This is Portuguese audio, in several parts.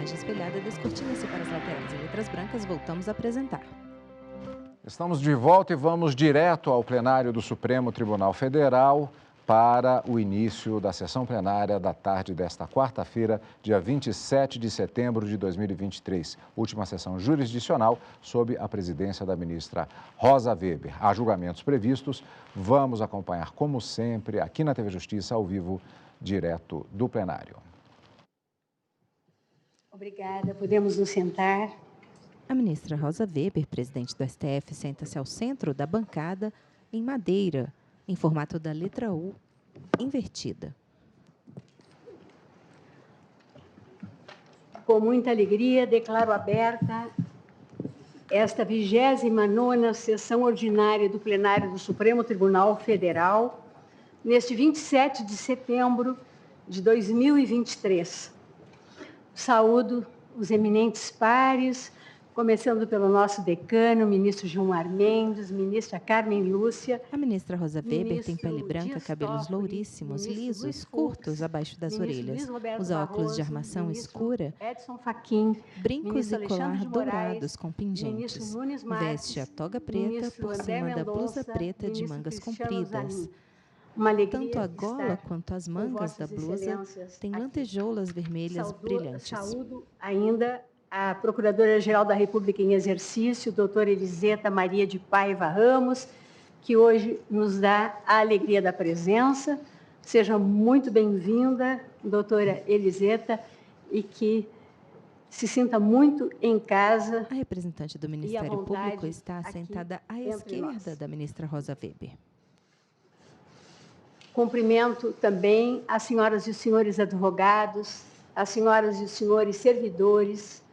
imagem espelhada descortina-se para as laterais. Em letras brancas, voltamos a apresentar. Estamos de volta e vamos direto ao plenário do Supremo Tribunal Federal para o início da sessão plenária da tarde desta quarta-feira, dia 27 de setembro de 2023. Última sessão jurisdicional sob a presidência da ministra Rosa Weber. Há julgamentos previstos. Vamos acompanhar, como sempre, aqui na TV Justiça, ao vivo, direto do plenário. Obrigada. Podemos nos sentar. A ministra Rosa Weber, presidente do STF, senta-se ao centro da bancada em madeira, em formato da letra U, invertida. Com muita alegria, declaro aberta esta 29ª sessão ordinária do plenário do Supremo Tribunal Federal, neste 27 de setembro de 2023. Saúdo os eminentes pares, começando pelo nosso decano, ministro Gilmar Mendes, ministra Carmen Lúcia. A ministra Rosa Weber tem pele branca, cabelos louríssimos, lisos, curtos abaixo das orelhas. Usa óculos de armação escura, Edson Fachin, brincos e colar dourados com pingentes. Veste a toga preta por cima da blusa preta de mangas compridas. Tanto a gola quanto as mangas da blusa têm lantejoulas vermelhas brilhantes. Saúdo ainda a Procuradora-Geral da República em exercício, doutora Eliseta Maria de Paiva Ramos, que hoje nos dá a alegria da presença. Seja muito bem-vinda, doutora Eliseta, e que se sinta muito em casa. A representante do Ministério Público está sentada à esquerda da ministra Rosa Weber. Cumprimento também as senhoras e os senhores advogados, as senhoras e os senhores servidores.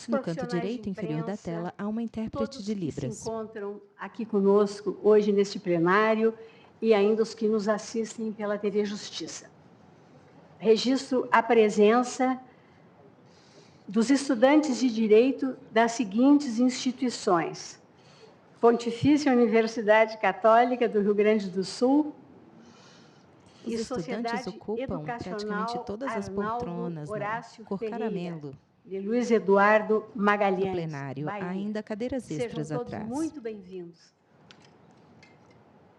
No canto direito inferior da tela há uma intérprete de Libras. Que se encontram aqui conosco hoje neste plenário e ainda os que nos assistem pela TV Justiça. Registro a presença dos estudantes de Direito das seguintes instituições: Pontifícia Universidade Católica do Rio Grande do Sul. Os estudantes ocupam praticamente todas as poltronas, cor caramelo. De Luiz Eduardo Magalhães. No plenário, há ainda cadeiras extras Sejam todos atrás. muito bem-vindos.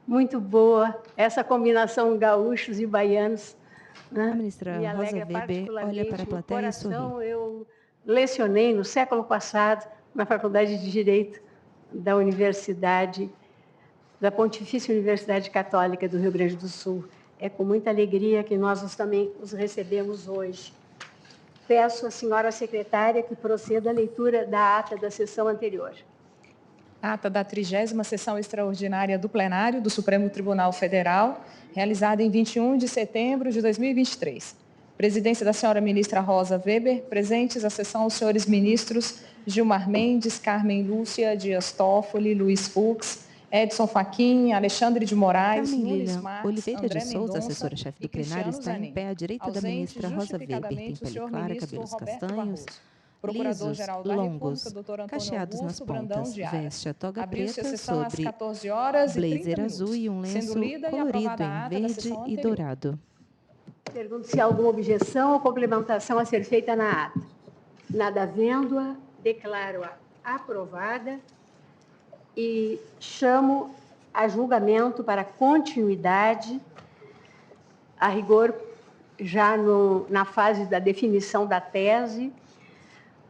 Muito boa essa combinação gaúchos e baianos. Né? A ministra Rosa Weber olha para a plateia e sorri. Eu lecionei no século passado na Faculdade de Direito da Pontifícia Universidade Católica do Rio Grande do Sul. É com muita alegria que nós também os recebemos hoje. Peço à senhora secretária que proceda à leitura da ata da sessão anterior. Ata da 30ª sessão extraordinária do plenário do Supremo Tribunal Federal, realizada em 21 de setembro de 2023. Presidência da senhora ministra Rosa Weber, presentes à sessão os senhores ministros Gilmar Mendes, Carmen Lúcia, Dias Toffoli, Luiz Fux, Edson Fachin, Alexandre de Moraes, Nunes Marques, Oliveira André de Souza, Mendonça assessora-chefe do e plenário, Cristiano está em Zanin. pé à direita da ministra Rosa Weber. Tem pele clara, cabelos castanhos, lisos, longos, cacheados nas pontas. Veste a toga preta sobre blazer azul e um lenço colorido em verde e dourado. Pergunto se há alguma objeção ou complementação a ser feita na ata. Nada havendo-a, declaro-a aprovada e chamo a julgamento para continuidade, a rigor, já na fase da definição da tese,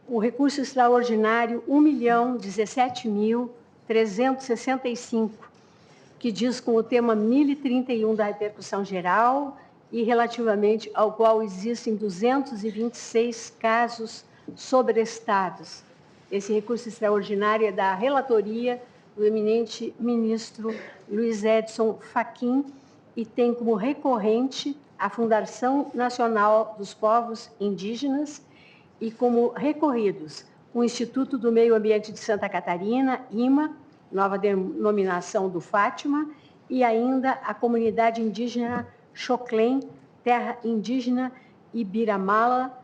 o recurso extraordinário 1.017.365, que diz com o tema 1031 da repercussão geral e relativamente ao qual existem 226 casos sobrestados. Esse recurso extraordinário é da relatoria do eminente ministro Luiz Edson Fachin e tem como recorrente a Fundação Nacional dos Povos Indígenas e como recorridos o Instituto do Meio Ambiente de Santa Catarina, IMA, nova denominação do Fátima, e ainda a comunidade indígena Xoclém, terra indígena Ibiramala,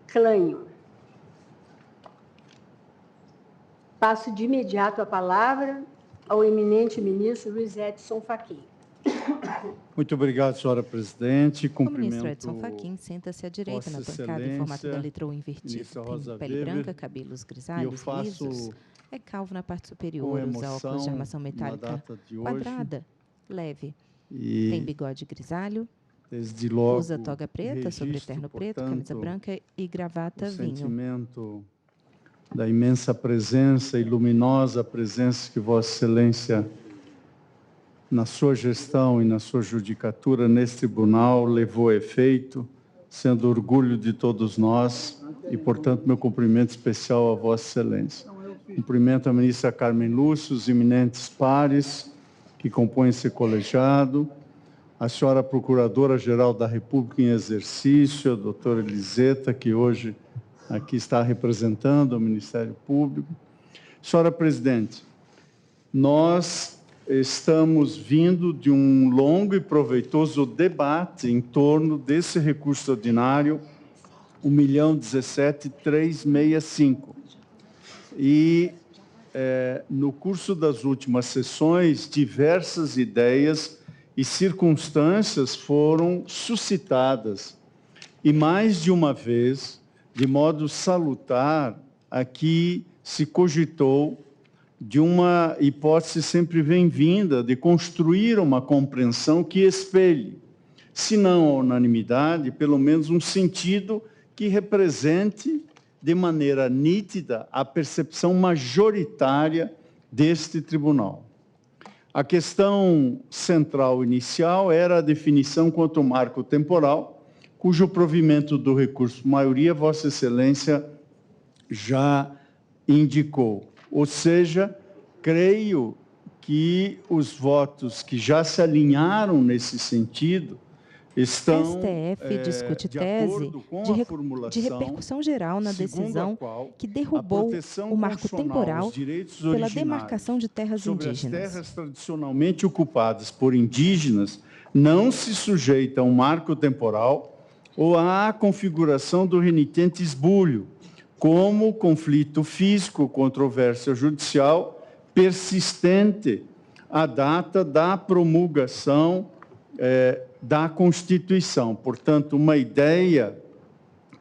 Clanho. Passo de imediato a palavra ao eminente ministro Luiz Edson Fachin. Muito obrigado, senhora presidente. O ministro Edson Fachin senta-se à direita na bancada em formato da letra U invertida. Tem pele branca, cabelos grisalhos, lisos, é calvo na parte superior, usa óculos de armação metálica quadrada, leve. Tem bigode grisalho, desde logo, usa toga preta sobre terno preto, camisa branca e gravata vinho. Sentimento da imensa presença e luminosa presença que Vossa Excelência, na sua gestão e na sua judicatura nesse tribunal, levou a efeito, sendo orgulho de todos nós e, portanto, meu cumprimento especial a Vossa Excelência. Cumprimento a ministra Carmen Lúcia, os eminentes pares que compõem esse colegiado, a senhora Procuradora-Geral da República em exercício, a doutora Eliseta, que hoje aqui está representando o Ministério Público. Senhora Presidente, nós estamos vindo de um longo e proveitoso debate em torno desse recurso ordinário 1.017.365. E, no curso das últimas sessões, diversas ideias e circunstâncias foram suscitadas. E, mais de uma vez, de modo salutar, aqui se cogitou de uma hipótese sempre bem-vinda de construir uma compreensão que espelhe, se não a unanimidade, pelo menos um sentido que represente de maneira nítida a percepção majoritária deste tribunal. A questão central inicial era a definição quanto ao marco temporal, cujo provimento do recurso maioria, Vossa Excelência já indicou. Ou seja, creio que os votos que já se alinharam nesse sentido estão STF discute tese de repercussão geral na decisão que derrubou o marco temporal pela demarcação de terras indígenas. As terras tradicionalmente ocupadas por indígenas não se sujeitam ao marco temporal ou à configuração do renitente esbulho, como conflito físico, controvérsia judicial persistente à data da promulgação da Constituição. Portanto, uma ideia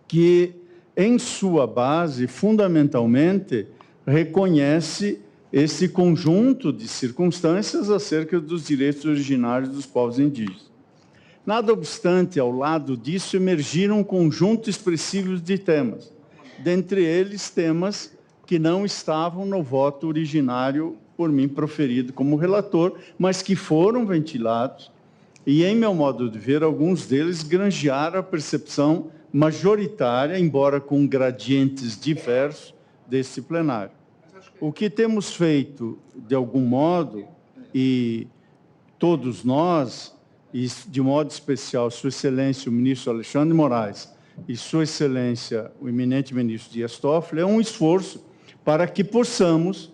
que, em sua base, fundamentalmente, reconhece esse conjunto de circunstâncias acerca dos direitos originários dos povos indígenas. Nada obstante, ao lado disso, emergiram um conjunto expressivo de temas, dentre eles temas que não estavam no voto originário por mim proferido como relator, mas que foram ventilados e, em meu modo de ver, alguns deles granjearam a percepção majoritária, embora com gradientes diversos, desse plenário. O que temos feito, de algum modo, e todos nós, e de modo especial Sua Excelência o ministro Alexandre de Moraes e Sua Excelência o eminente ministro Dias Toffoli, é um esforço para que possamos,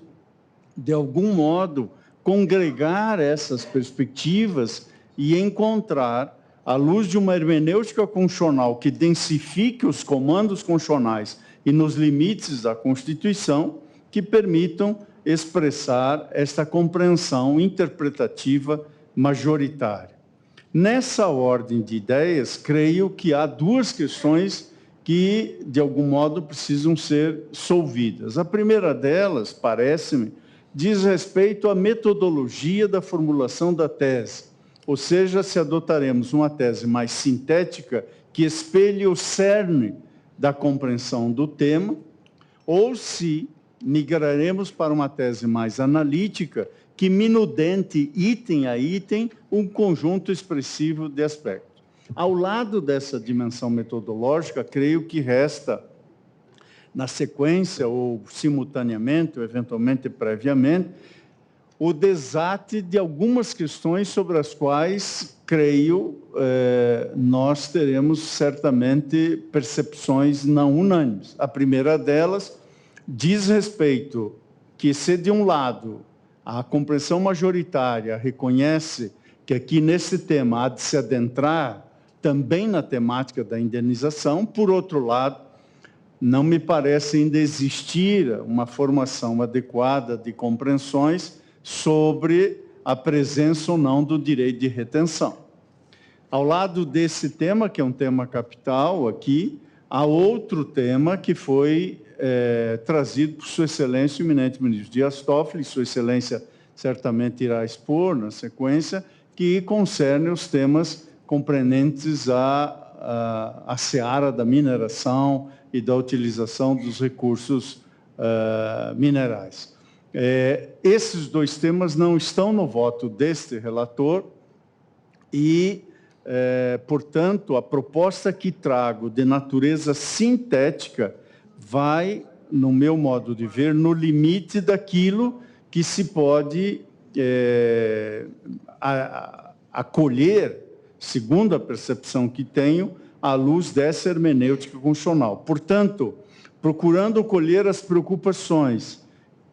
de algum modo, congregar essas perspectivas e encontrar, à luz de uma hermenêutica constitucional que densifique os comandos constitucionais e nos limites da Constituição, que permitam expressar esta compreensão interpretativa majoritária. Nessa ordem de ideias, creio que há duas questões que, de algum modo, precisam ser solvidas. A primeira delas, parece-me, diz respeito à metodologia da formulação da tese, ou seja, se adotaremos uma tese mais sintética, que espelhe o cerne da compreensão do tema, ou se migraremos para uma tese mais analítica, que minudente item a item um conjunto expressivo de aspectos. Ao lado dessa dimensão metodológica, creio que resta, na sequência ou simultaneamente, ou eventualmente previamente, o desate de algumas questões sobre as quais, creio, nós teremos certamente percepções não unânimes. A primeira delas diz respeito que, se de um lado a compreensão majoritária reconhece que aqui nesse tema há de se adentrar também na temática da indenização, por outro lado, não me parece ainda existir uma formação adequada de compreensões sobre a presença ou não do direito de retenção. Ao lado desse tema, que é um tema capital aqui, há outro tema que foi trazido por Sua Excelência, o eminente ministro Dias Toffoli, Sua Excelência certamente irá expor na sequência, que concerne os temas compreendentes a seara da mineração e da utilização dos recursos minerais. Esses dois temas não estão no voto deste relator e, portanto, a proposta que trago de natureza sintética vai, no meu modo de ver, no limite daquilo que se pode acolher, segundo a percepção que tenho, à luz dessa hermenêutica constitucional. Portanto, procurando colher as preocupações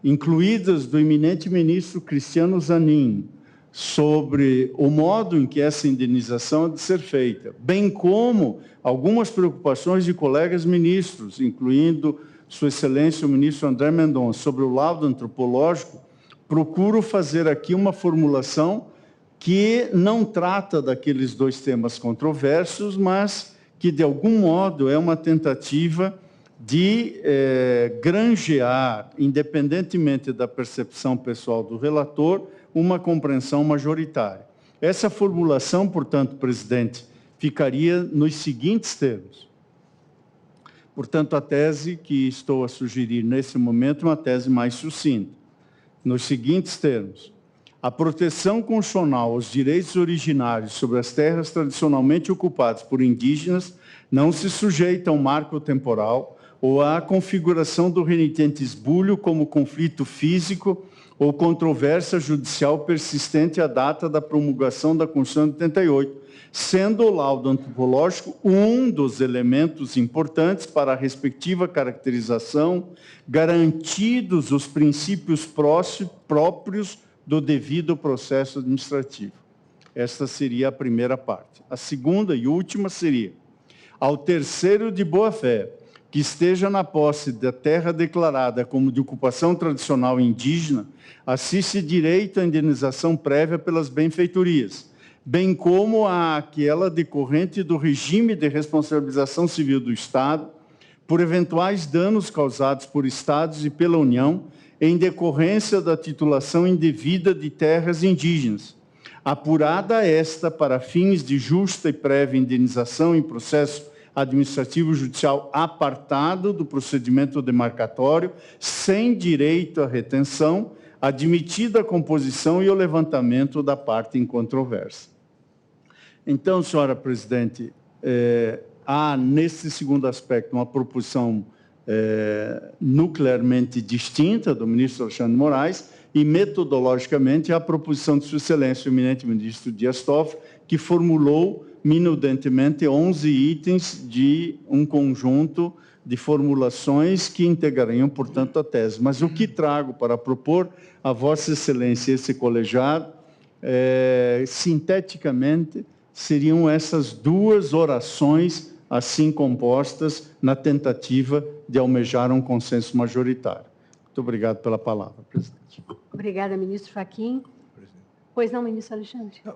incluídas do eminente ministro Cristiano Zanin sobre o modo em que essa indenização é de ser feita, bem como algumas preocupações de colegas ministros, incluindo Sua Excelência o ministro André Mendonça, sobre o laudo antropológico, procuro fazer aqui uma formulação que não trata daqueles dois temas controversos, mas que, de algum modo, é uma tentativa de granjear, independentemente da percepção pessoal do relator, uma compreensão majoritária. Essa formulação, portanto, presidente, ficaria nos seguintes termos. Portanto, a tese que estou a sugerir nesse momento é uma tese mais sucinta. Nos seguintes termos: a proteção constitucional aos direitos originários sobre as terras tradicionalmente ocupadas por indígenas não se sujeita ao marco temporal ou à configuração do renitente esbulho como conflito físico ou controvérsia judicial persistente à data da promulgação da Constituição de 88, sendo o laudo antropológico um dos elementos importantes para a respectiva caracterização, garantidos os princípios próprios do devido processo administrativo. Esta seria a primeira parte. A segunda e última seria: ao terceiro de boa-fé, que esteja na posse da terra declarada como de ocupação tradicional indígena, assiste direito à indenização prévia pelas benfeitorias, bem como àquela decorrente do regime de responsabilização civil do Estado por eventuais danos causados por Estados e pela União em decorrência da titulação indevida de terras indígenas, apurada esta para fins de justa e prévia indenização em processo administrativo judicial apartado do procedimento demarcatório, sem direito à retenção, admitida a composição e o levantamento da parte em controvérsia. Então, senhora presidente, há, nesse segundo aspecto, uma proposição nuclearmente distinta do ministro Alexandre de Moraes e, metodologicamente, a proposição de Sua Excelência, o eminente ministro Dias Toffoli, que formulou minudentemente 11 itens de um conjunto de formulações que integrariam, portanto, a tese. Mas o que trago para propor a Vossa Excelência esse colegiado, sinteticamente, seriam essas duas orações assim compostas na tentativa de almejar um consenso majoritário. Muito obrigado pela palavra, presidente. Obrigada, ministro Fachin. Pois não, ministro Alexandre? Não,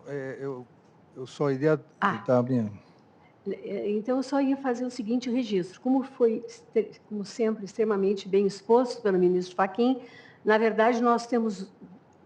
eu só iria... Então, eu só ia fazer o seguinte registro. Como foi, como sempre, extremamente bem exposto pelo ministro Fachin, na verdade, nós temos,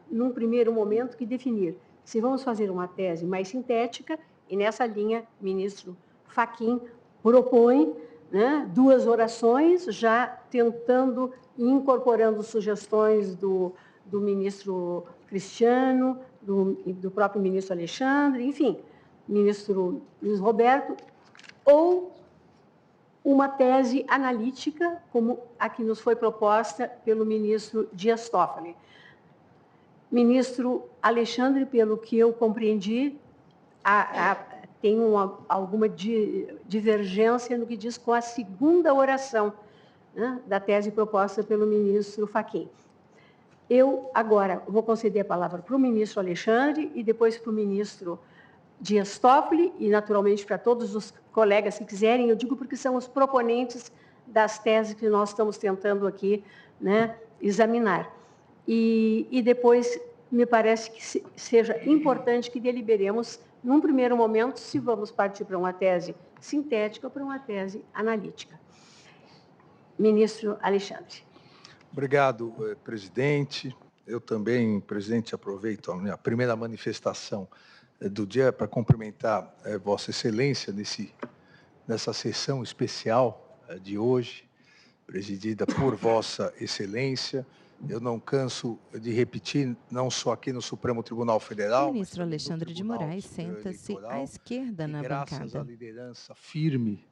num primeiro momento, que definir se vamos fazer uma tese mais sintética, e nessa linha, o ministro Fachin propõe, né, duas orações, já tentando e incorporando sugestões do ministro Cristiano, do próprio ministro Alexandre, enfim, ministro Luiz Roberto, ou uma tese analítica, como a que nos foi proposta pelo ministro Dias Toffoli. Ministro Alexandre, pelo que eu compreendi, tem alguma divergência no que diz com a segunda oração, né, da tese proposta pelo ministro Fachin. Eu, agora, vou conceder a palavra para o ministro Alexandre e depois para o ministro Dias Toffoli e, naturalmente, para todos os colegas que quiserem. Eu digo porque são os proponentes das teses que nós estamos tentando aqui, né, examinar. E depois me parece que seja importante que deliberemos, num primeiro momento, se vamos partir para uma tese sintética ou para uma tese analítica. Ministro Alexandre. Obrigado, presidente. Eu também, presidente, aproveito a minha primeira manifestação do dia para cumprimentar Vossa Excelência nessa sessão especial de hoje, presidida por Vossa Excelência. Eu não canso de repetir, não só aqui no Supremo Tribunal Federal. O ministro Alexandre de Moraes senta-se à esquerda na bancada. Graças à liderança firme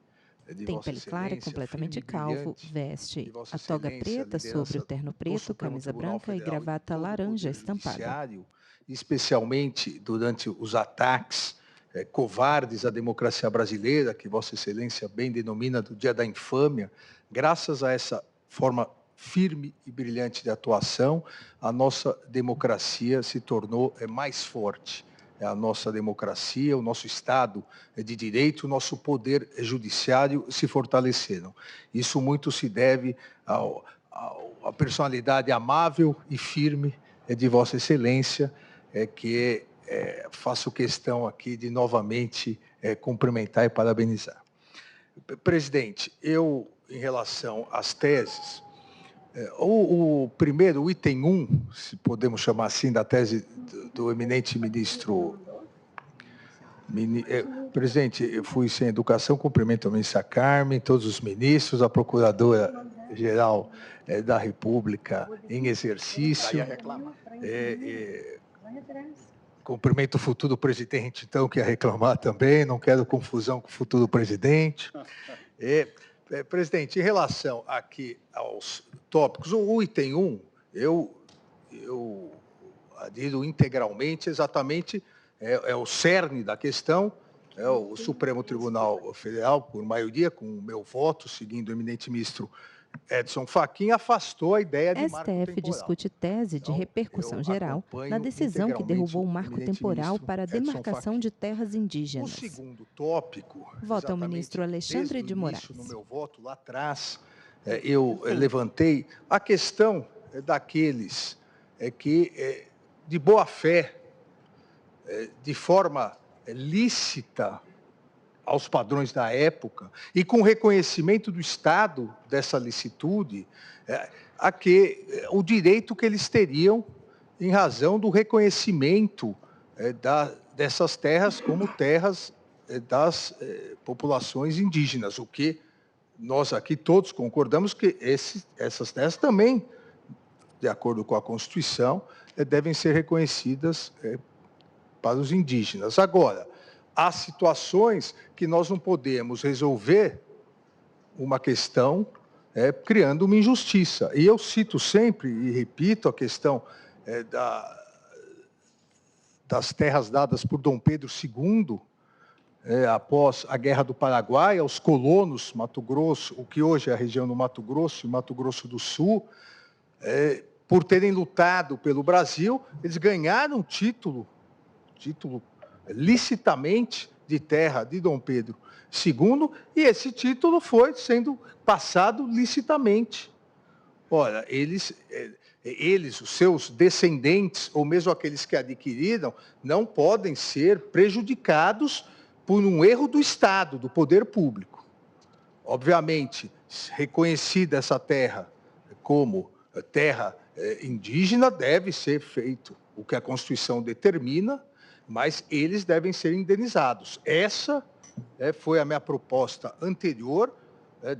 de Tem Vossa pele clara, Excelência, completamente firme e calvo, brilhante, veste de Vossa a toga Excelência, preta sobre o terno preto, Supremo camisa Tribunal branca e Federal gravata todo o laranja Poder estampada. Judiciário, especialmente durante os ataques covardes à democracia brasileira, que Vossa Excelência bem denomina do Dia da Infâmia. Graças a essa forma firme e brilhante de atuação, a nossa democracia se tornou mais forte. A nossa democracia, o nosso Estado de Direito, o nosso poder judiciário se fortaleceram. Isso muito se deve à personalidade amável e firme de Vossa Excelência, que faço questão aqui de novamente cumprimentar e parabenizar. Presidente, eu, em relação às teses, o primeiro, o item 1, se podemos chamar assim, da tese do eminente ministro... Presidente, eu fui sem educação, cumprimento a ministra Carmen, todos os ministros, a Procuradora-Geral da República em exercício. Cumprimento o futuro presidente, então, que ia reclamar também, não quero confusão com o futuro presidente. Presidente, em relação aqui aos tópicos, o item 1, eu adiro integralmente, exatamente, é o cerne da questão, o Supremo Tribunal Federal, por maioria, com o meu voto, seguindo o eminente ministro Edson Fachin, afastou a ideia de marco temporal. STF discute tese de repercussão geral na decisão que derrubou o marco temporal para a demarcação de terras indígenas. O segundo tópico... Vota o ministro Alexandre de Moraes. No meu voto, lá atrás, eu levantei a questão daqueles que, de boa fé, de forma lícita, aos padrões da época, e com reconhecimento do Estado dessa licitude, o direito que eles teriam em razão do reconhecimento dessas terras como terras das populações indígenas, o que nós aqui todos concordamos que essas terras também, de acordo com a Constituição, devem ser reconhecidas para os indígenas. Agora, há situações que nós não podemos resolver uma questão criando uma injustiça. E eu cito sempre, e repito, a questão das terras dadas por Dom Pedro II, após a Guerra do Paraguai, aos colonos Mato Grosso, o que hoje é a região do Mato Grosso e Mato Grosso do Sul, por terem lutado pelo Brasil, eles ganharam título licitamente de terra de Dom Pedro II, e esse título foi sendo passado licitamente. Ora, eles, os seus descendentes, ou mesmo aqueles que adquiriram, não podem ser prejudicados por um erro do Estado, do poder público. Obviamente, reconhecida essa terra como terra indígena, deve ser feito o que a Constituição determina, mas eles devem ser indenizados. Essa foi a minha proposta anterior,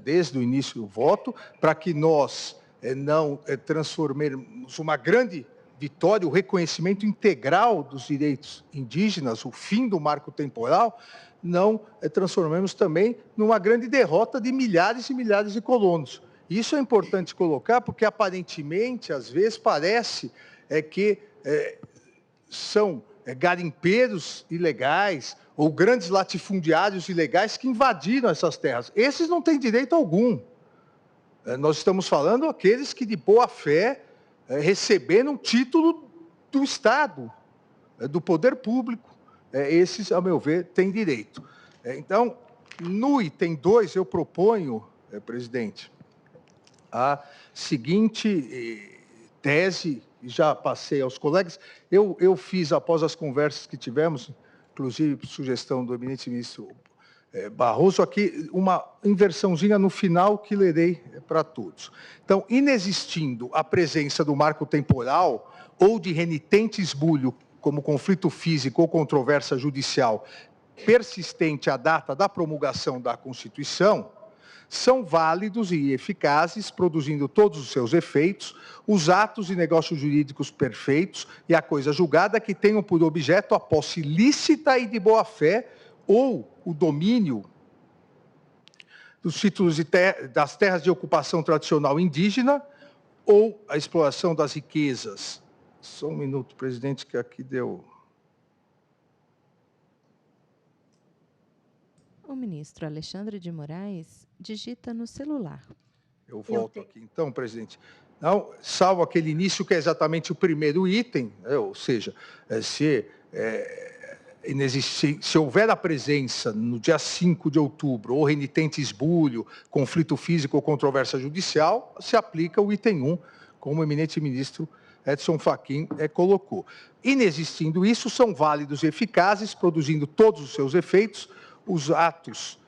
desde o início do voto, para que nós não transformemos uma grande vitória, o reconhecimento integral dos direitos indígenas, o fim do marco temporal, não transformemos também numa grande derrota de milhares e milhares de colonos. Isso é importante colocar, porque aparentemente, às vezes, parece que são garimpeiros ilegais ou grandes latifundiários ilegais que invadiram essas terras. Esses não têm direito algum. Nós estamos falando aqueles que, de boa fé, receberam título do Estado, do poder público. Esses, a meu ver, têm direito. Então, no item 2, eu proponho, presidente, a seguinte tese já passei aos colegas, eu fiz, após as conversas que tivemos, inclusive por sugestão do eminente ministro Barroso, aqui uma inversãozinha no final que lerei para todos. Então, inexistindo a presença do marco temporal ou de renitente esbulho, como conflito físico ou controvérsia judicial, persistente à data da promulgação da Constituição, são válidos e eficazes, produzindo todos os seus efeitos, os atos e negócios jurídicos perfeitos e a coisa julgada que tenham por objeto a posse lícita e de boa-fé ou o domínio dos títulos das terras de ocupação tradicional indígena ou a exploração das riquezas. Só um minuto, presidente, que aqui deu... O ministro Alexandre de Moraes digita no celular. Eu volto aqui, então, presidente. Não, salvo aquele início que é exatamente o primeiro item, ou seja, se houver a presença no dia 5 de outubro, ou renitente esbulho, conflito físico ou controvérsia judicial, se aplica o item 1, como o eminente ministro Edson Fachin colocou. Inexistindo isso, são válidos e eficazes, produzindo todos os seus efeitos, os atos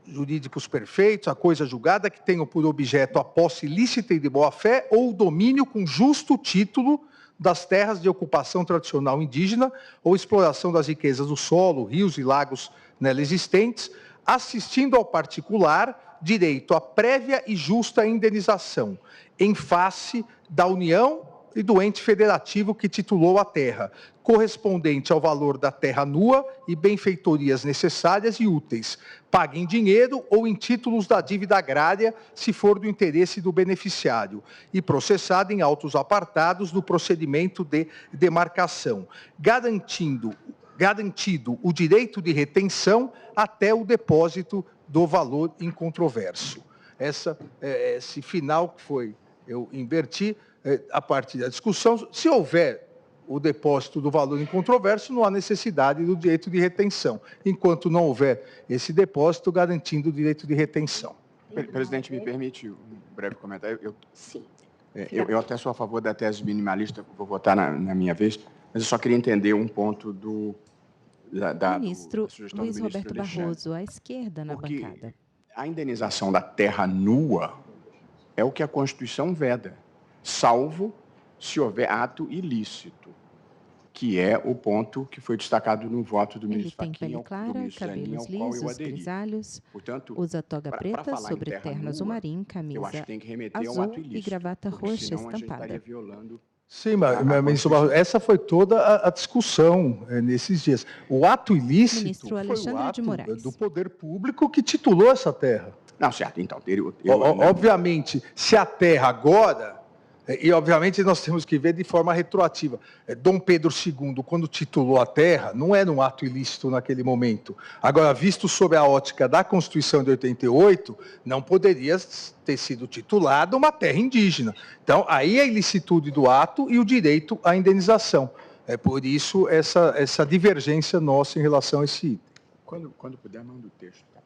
jurídicos perfeitos, a coisa julgada que tenham por objeto a posse lícita e de boa-fé ou o domínio com justo título das terras de ocupação tradicional indígena ou exploração das riquezas do solo, rios e lagos nela existentes, assistindo ao particular direito à prévia e justa indenização, em face da União e do ente federativo que titulou a terra, correspondente ao valor da terra nua e benfeitorias necessárias e úteis, pague em dinheiro ou em títulos da dívida agrária, se for do interesse do beneficiário, e processada em autos apartados do procedimento de demarcação, garantido o direito de retenção até o depósito do valor incontroverso. Esse final que foi, eu inverti, a partir da discussão, se houver o depósito do valor incontroverso, não há necessidade do direito de retenção, enquanto não houver esse depósito, garantindo o direito de retenção. Presidente, me permite um breve comentário? Sim. Eu até sou a favor da tese minimalista, vou votar na minha vez, mas eu só queria entender um ponto da ministro sugestão Luiz do ministro Roberto Alexandre. Barroso, à esquerda na bancada. A indenização da terra nua é o que a Constituição veda, salvo se houver ato ilícito, que é o ponto que foi destacado no voto do ministro Fachin. Ele tem pele clara, cabelos lisos, grisalhos, portanto, usa toga preta sobre terno azul marinho, camisa azul e gravata roxa estampada. Sim, mas, ministro Barroso, essa foi toda a discussão nesses dias. O ato ilícito ministro Alexandre foi o ato de Moraes. do poder público que titulou essa terra. Não, certo, então... Obviamente, se a terra agora... E, obviamente, nós temos que ver de forma retroativa. Dom Pedro II, quando titulou a terra, não era um ato ilícito naquele momento. Agora, visto sob a ótica da Constituição de 88, não poderia ter sido titulada uma terra indígena. Então, aí a ilicitude do ato e o direito à indenização. É por isso essa divergência nossa em relação a esse item. Quando puder, manda o texto. Tá?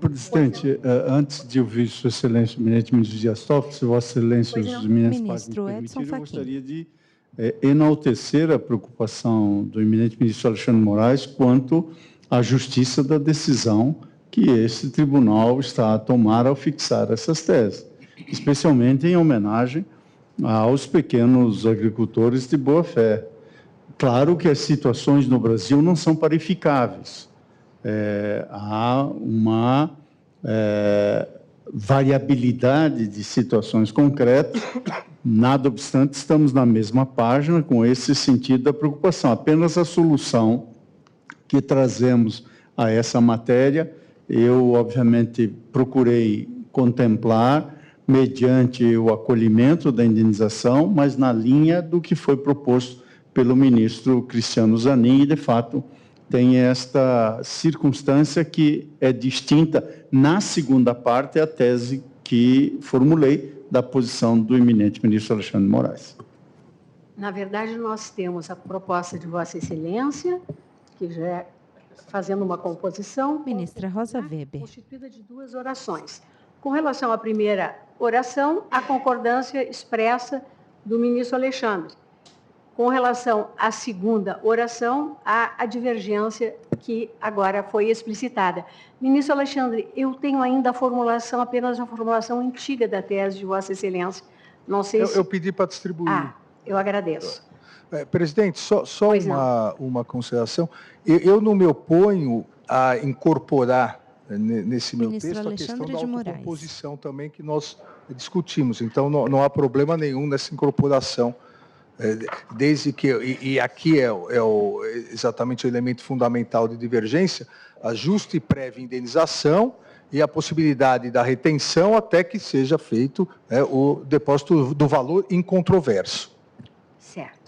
Presidente, antes de ouvir Sua Excelência, o eminente ministro Dias Toffoli, se Vossa Excelência e os eminentes pares me permitirem, eu gostaria de enaltecer a preocupação do eminente ministro Alexandre de Moraes quanto à justiça da decisão que esse tribunal está a tomar ao fixar essas teses, especialmente em homenagem aos pequenos agricultores de boa-fé. Claro que as situações no Brasil não são parificáveis. Há uma variabilidade de situações concretas, nada obstante, estamos na mesma página com esse sentido da preocupação. Apenas a solução que trazemos a essa matéria, eu, obviamente, procurei contemplar mediante o acolhimento da indenização, mas na linha do que foi proposto pelo ministro Cristiano Zanin, e, de fato, tem esta circunstância que é distinta na segunda parte, a tese que formulei da posição do eminente ministro Alexandre de Moraes. Na verdade, nós temos a proposta de Vossa Excelência, que já é fazendo uma composição... Ministra Rosa Weber. Constituída de duas orações. Com relação à primeira oração, a concordância expressa do ministro Alexandre. Com relação à segunda oração, há a divergência que agora foi explicitada. Ministro Alexandre, eu tenho ainda a formulação, apenas a formulação antiga da tese de Vossa Excelência. Não sei se... Eu pedi para distribuir. Eu agradeço. Presidente, só uma consideração. Eu não me oponho a incorporar nesse meu texto a questão da autocomposição também que nós discutimos. Então, não há problema nenhum nessa incorporação. Desde que, e aqui é exatamente o elemento fundamental de divergência, a justa e prévia indenização e a possibilidade da retenção até que seja feito o depósito do valor incontroverso. Certo.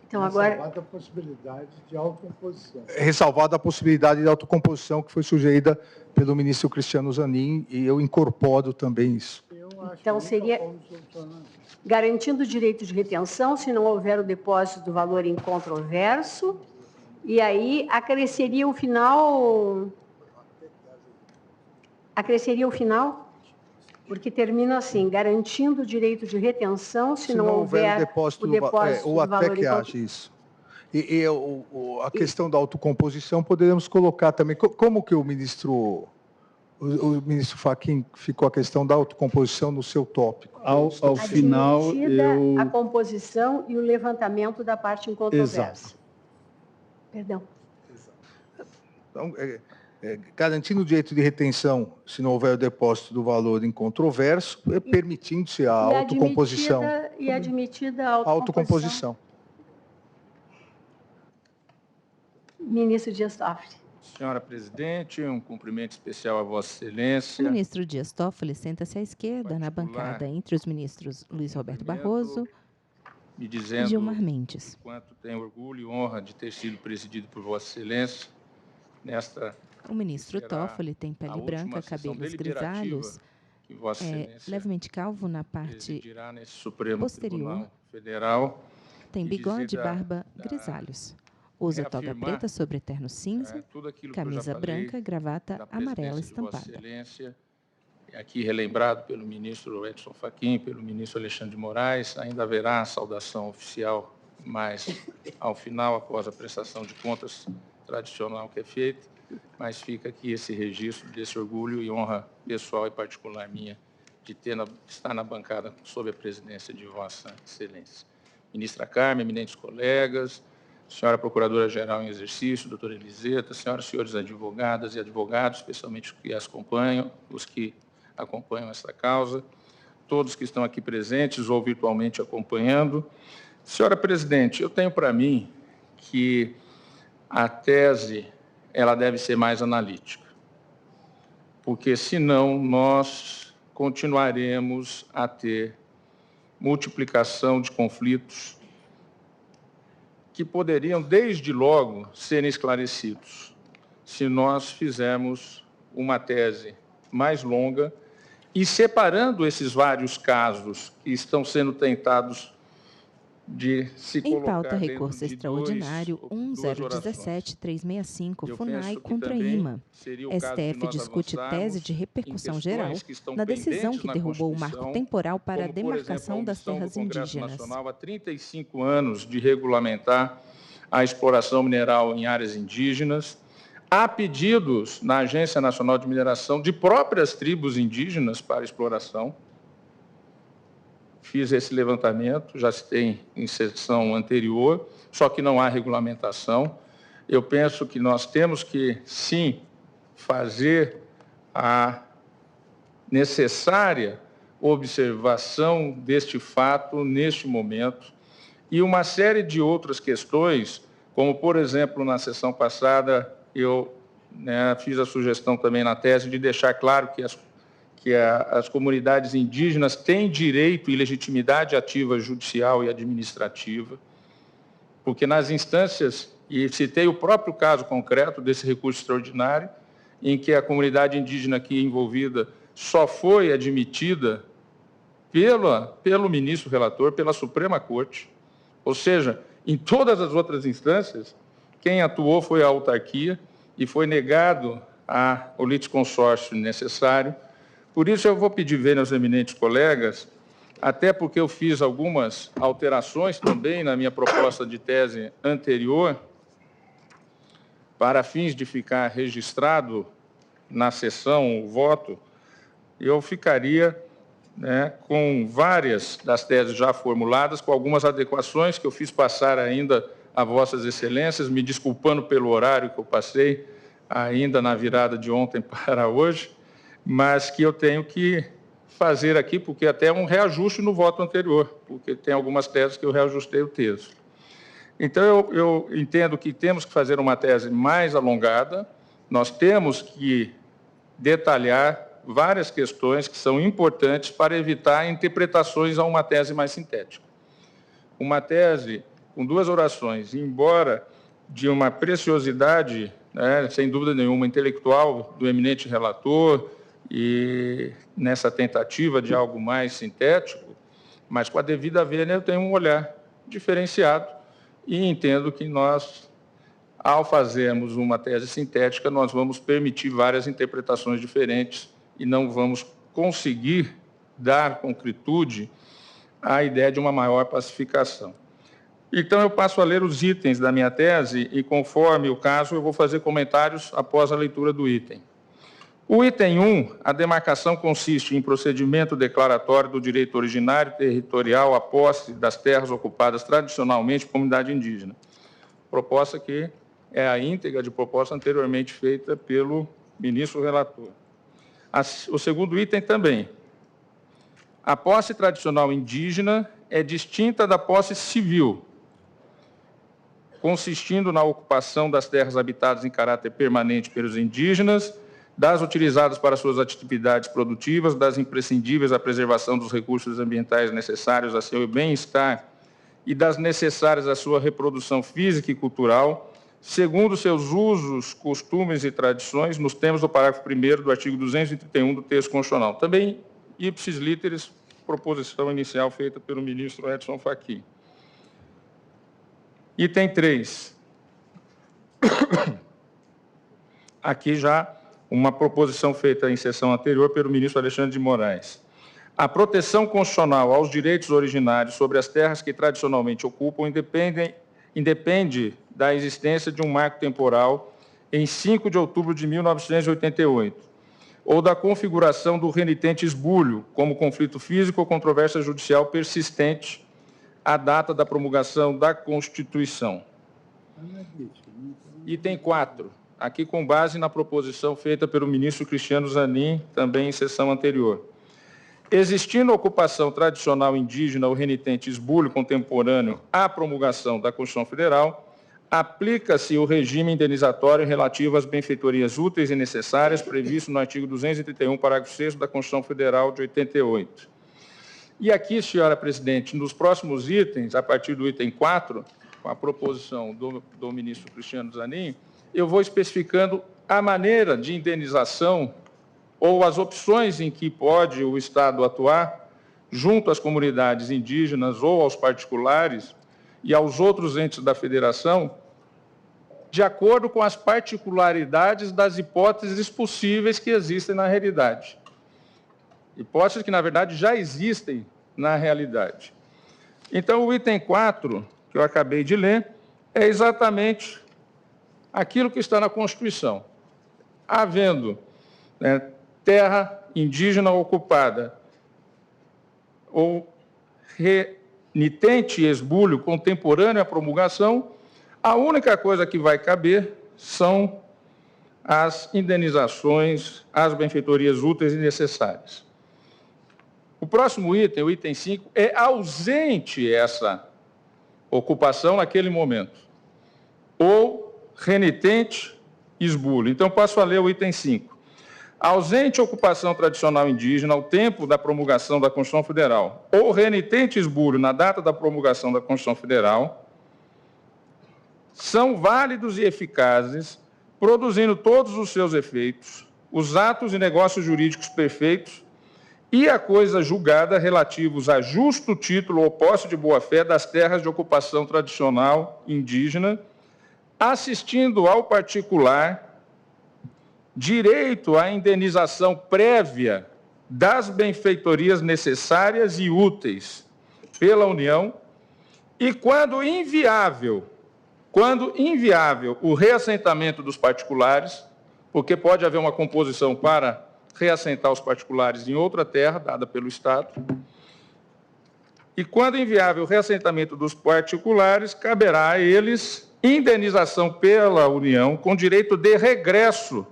Então, agora... Ressalvada a possibilidade de autocomposição. Ressalvada a possibilidade de autocomposição que foi sugerida pelo ministro Cristiano Zanin, e eu incorporo também isso. Então, seria... Garantindo o direito de retenção, se não houver o depósito do valor incontroverso, e aí acresceria o final, porque termina assim, garantindo o direito de retenção, se não houver o depósito do ou até que haja isso. E a questão da autocomposição poderíamos colocar também, como que o ministro Fachin ficou a questão da autocomposição no seu tópico? Ao final, a composição e o levantamento da parte incontroversa. Exato. Perdão. Então, garantindo o direito de retenção, se não houver o depósito do valor incontroverso, permitindo-se a autocomposição. E admitida a autocomposição. Ministro Dias Toffoli. Senhora Presidente, um cumprimento especial a Vossa Excelência. O ministro Dias Toffoli senta-se à esquerda, na bancada, entre os ministros Luiz Roberto Barroso e Gilmar Mendes. Quanto tenho orgulho e honra de ter sido presidido por Vossa Excelência nesta... O ministro Toffoli tem pele branca, cabelos grisalhos, levemente calvo na parte posterior, Federal, tem bigode e barba grisalhos. Usa toga preta sobre terno cinza, camisa branca, gravata amarela estampada. Aqui relembrado pelo ministro Edson Fachin, pelo ministro Alexandre de Moraes, ainda haverá a saudação oficial, mas ao final, após a prestação de contas tradicional que é feita, mas fica aqui esse registro desse orgulho e honra pessoal e particular minha de estar na bancada sob a presidência de Vossa Excelência. Ministra Carmen, eminentes colegas, senhora Procuradora-Geral em exercício, doutora Eliseta, senhoras e senhores advogadas e advogados, especialmente os que acompanham essa causa, todos que estão aqui presentes ou virtualmente acompanhando. Senhora Presidente, eu tenho para mim que a tese ela deve ser mais analítica, porque senão nós continuaremos a ter multiplicação de conflitos que poderiam, desde logo, serem esclarecidos, se nós fizermos uma tese mais longa e separando esses vários casos que estão sendo tentados de se colocar. Em pauta, recurso extraordinário 1017-365, FUNAI contra IMA. STF discute tese de repercussão geral na decisão que derrubou o marco temporal para a demarcação das terras indígenas. Há 35 anos de regulamentar a exploração mineral em áreas indígenas. Há pedidos na Agência Nacional de Mineração de próprias tribos indígenas para exploração. Fiz esse levantamento, já se tem em sessão anterior, só que não há regulamentação. Eu penso que nós temos que, sim, fazer a necessária observação deste fato neste momento e uma série de outras questões, como, por exemplo, na sessão passada, eu fiz a sugestão também na tese de deixar claro que as comunidades indígenas têm direito e legitimidade ativa judicial e administrativa, porque nas instâncias, e citei o próprio caso concreto desse recurso extraordinário, em que a comunidade indígena aqui envolvida só foi admitida pelo ministro relator, pela Suprema Corte, ou seja, em todas as outras instâncias, quem atuou foi a autarquia e foi negado o litisconsórcio necessário Por isso, eu vou pedir ver aos eminentes colegas, até porque eu fiz algumas alterações também na minha proposta de tese anterior, para fins de ficar registrado na sessão o voto, eu ficaria, né, com várias das teses já formuladas, com algumas adequações que eu fiz passar ainda a Vossas Excelências, me desculpando pelo horário que eu passei ainda na virada de ontem para hoje, mas que eu tenho que fazer aqui, porque até é um reajuste no voto anterior, porque tem algumas teses que eu reajustei o texto. Então, eu entendo que temos que fazer uma tese mais alongada, nós temos que detalhar várias questões que são importantes para evitar interpretações a uma tese mais sintética. Uma tese com 2 orações, embora de uma preciosidade, né, sem dúvida nenhuma, intelectual do eminente relator, e nessa tentativa de algo mais sintético, mas com a devida vênia eu tenho um olhar diferenciado e entendo que nós, ao fazermos uma tese sintética, nós vamos permitir várias interpretações diferentes e não vamos conseguir dar concretude à ideia de uma maior pacificação. Então, eu passo a ler os itens da minha tese e, conforme o caso, eu vou fazer comentários após a leitura do item. O item 1, a demarcação consiste em procedimento declaratório do direito originário territorial à posse das terras ocupadas tradicionalmente por comunidade indígena. Proposta que é a íntegra de proposta anteriormente feita pelo ministro relator. O segundo item também. A posse tradicional indígena é distinta da posse civil, consistindo na ocupação das terras habitadas em caráter permanente pelos indígenas, das utilizadas para suas atividades produtivas, das imprescindíveis à preservação dos recursos ambientais necessários a seu bem-estar e das necessárias à sua reprodução física e cultural, segundo seus usos, costumes e tradições, nos termos do parágrafo 1º do artigo 231 do texto constitucional. Também, ipsis literis, proposição inicial feita pelo ministro Edson Fachin. Item 3. Aqui já uma proposição feita em sessão anterior pelo ministro Alexandre de Moraes. A proteção constitucional aos direitos originários sobre as terras que tradicionalmente ocupam independe da existência de um marco temporal em 5 de outubro de 1988, ou da configuração do renitente esbulho como conflito físico ou controvérsia judicial persistente à data da promulgação da Constituição. Item 4. Aqui com base na proposição feita pelo ministro Cristiano Zanin, também em sessão anterior. Existindo ocupação tradicional indígena ou renitente esbulho contemporâneo à promulgação da Constituição Federal, aplica-se o regime indenizatório relativo às benfeitorias úteis e necessárias previsto no artigo 231, parágrafo 6º da Constituição Federal de 88. E aqui, senhora presidente, nos próximos itens, a partir do item 4, com a proposição do ministro Cristiano Zanin, eu vou especificando a maneira de indenização ou as opções em que pode o Estado atuar junto às comunidades indígenas ou aos particulares e aos outros entes da federação, de acordo com as particularidades das hipóteses possíveis que existem na realidade. Hipóteses que, na verdade, já existem na realidade. Então, o item 4, que eu acabei de ler, é exatamente aquilo que está na Constituição. Havendo, né, terra indígena ocupada ou renitente esbulho contemporâneo à promulgação, a única coisa que vai caber são as indenizações, as benfeitorias úteis e necessárias. O próximo item, o item 5, é ausente essa ocupação naquele momento, ou renitente esbulho. Então, passo a ler o item 5. Ausente ocupação tradicional indígena ao tempo da promulgação da Constituição Federal, ou renitente esbulho na data da promulgação da Constituição Federal, são válidos e eficazes, produzindo todos os seus efeitos, os atos e negócios jurídicos perfeitos e a coisa julgada relativos a justo título ou posse de boa-fé das terras de ocupação tradicional indígena, assistindo ao particular direito à indenização prévia das benfeitorias necessárias e úteis pela União e, quando inviável, o reassentamento dos particulares, porque pode haver uma composição para reassentar os particulares em outra terra dada pelo Estado, e, quando inviável o reassentamento dos particulares, caberá a eles indenização pela União com direito de regresso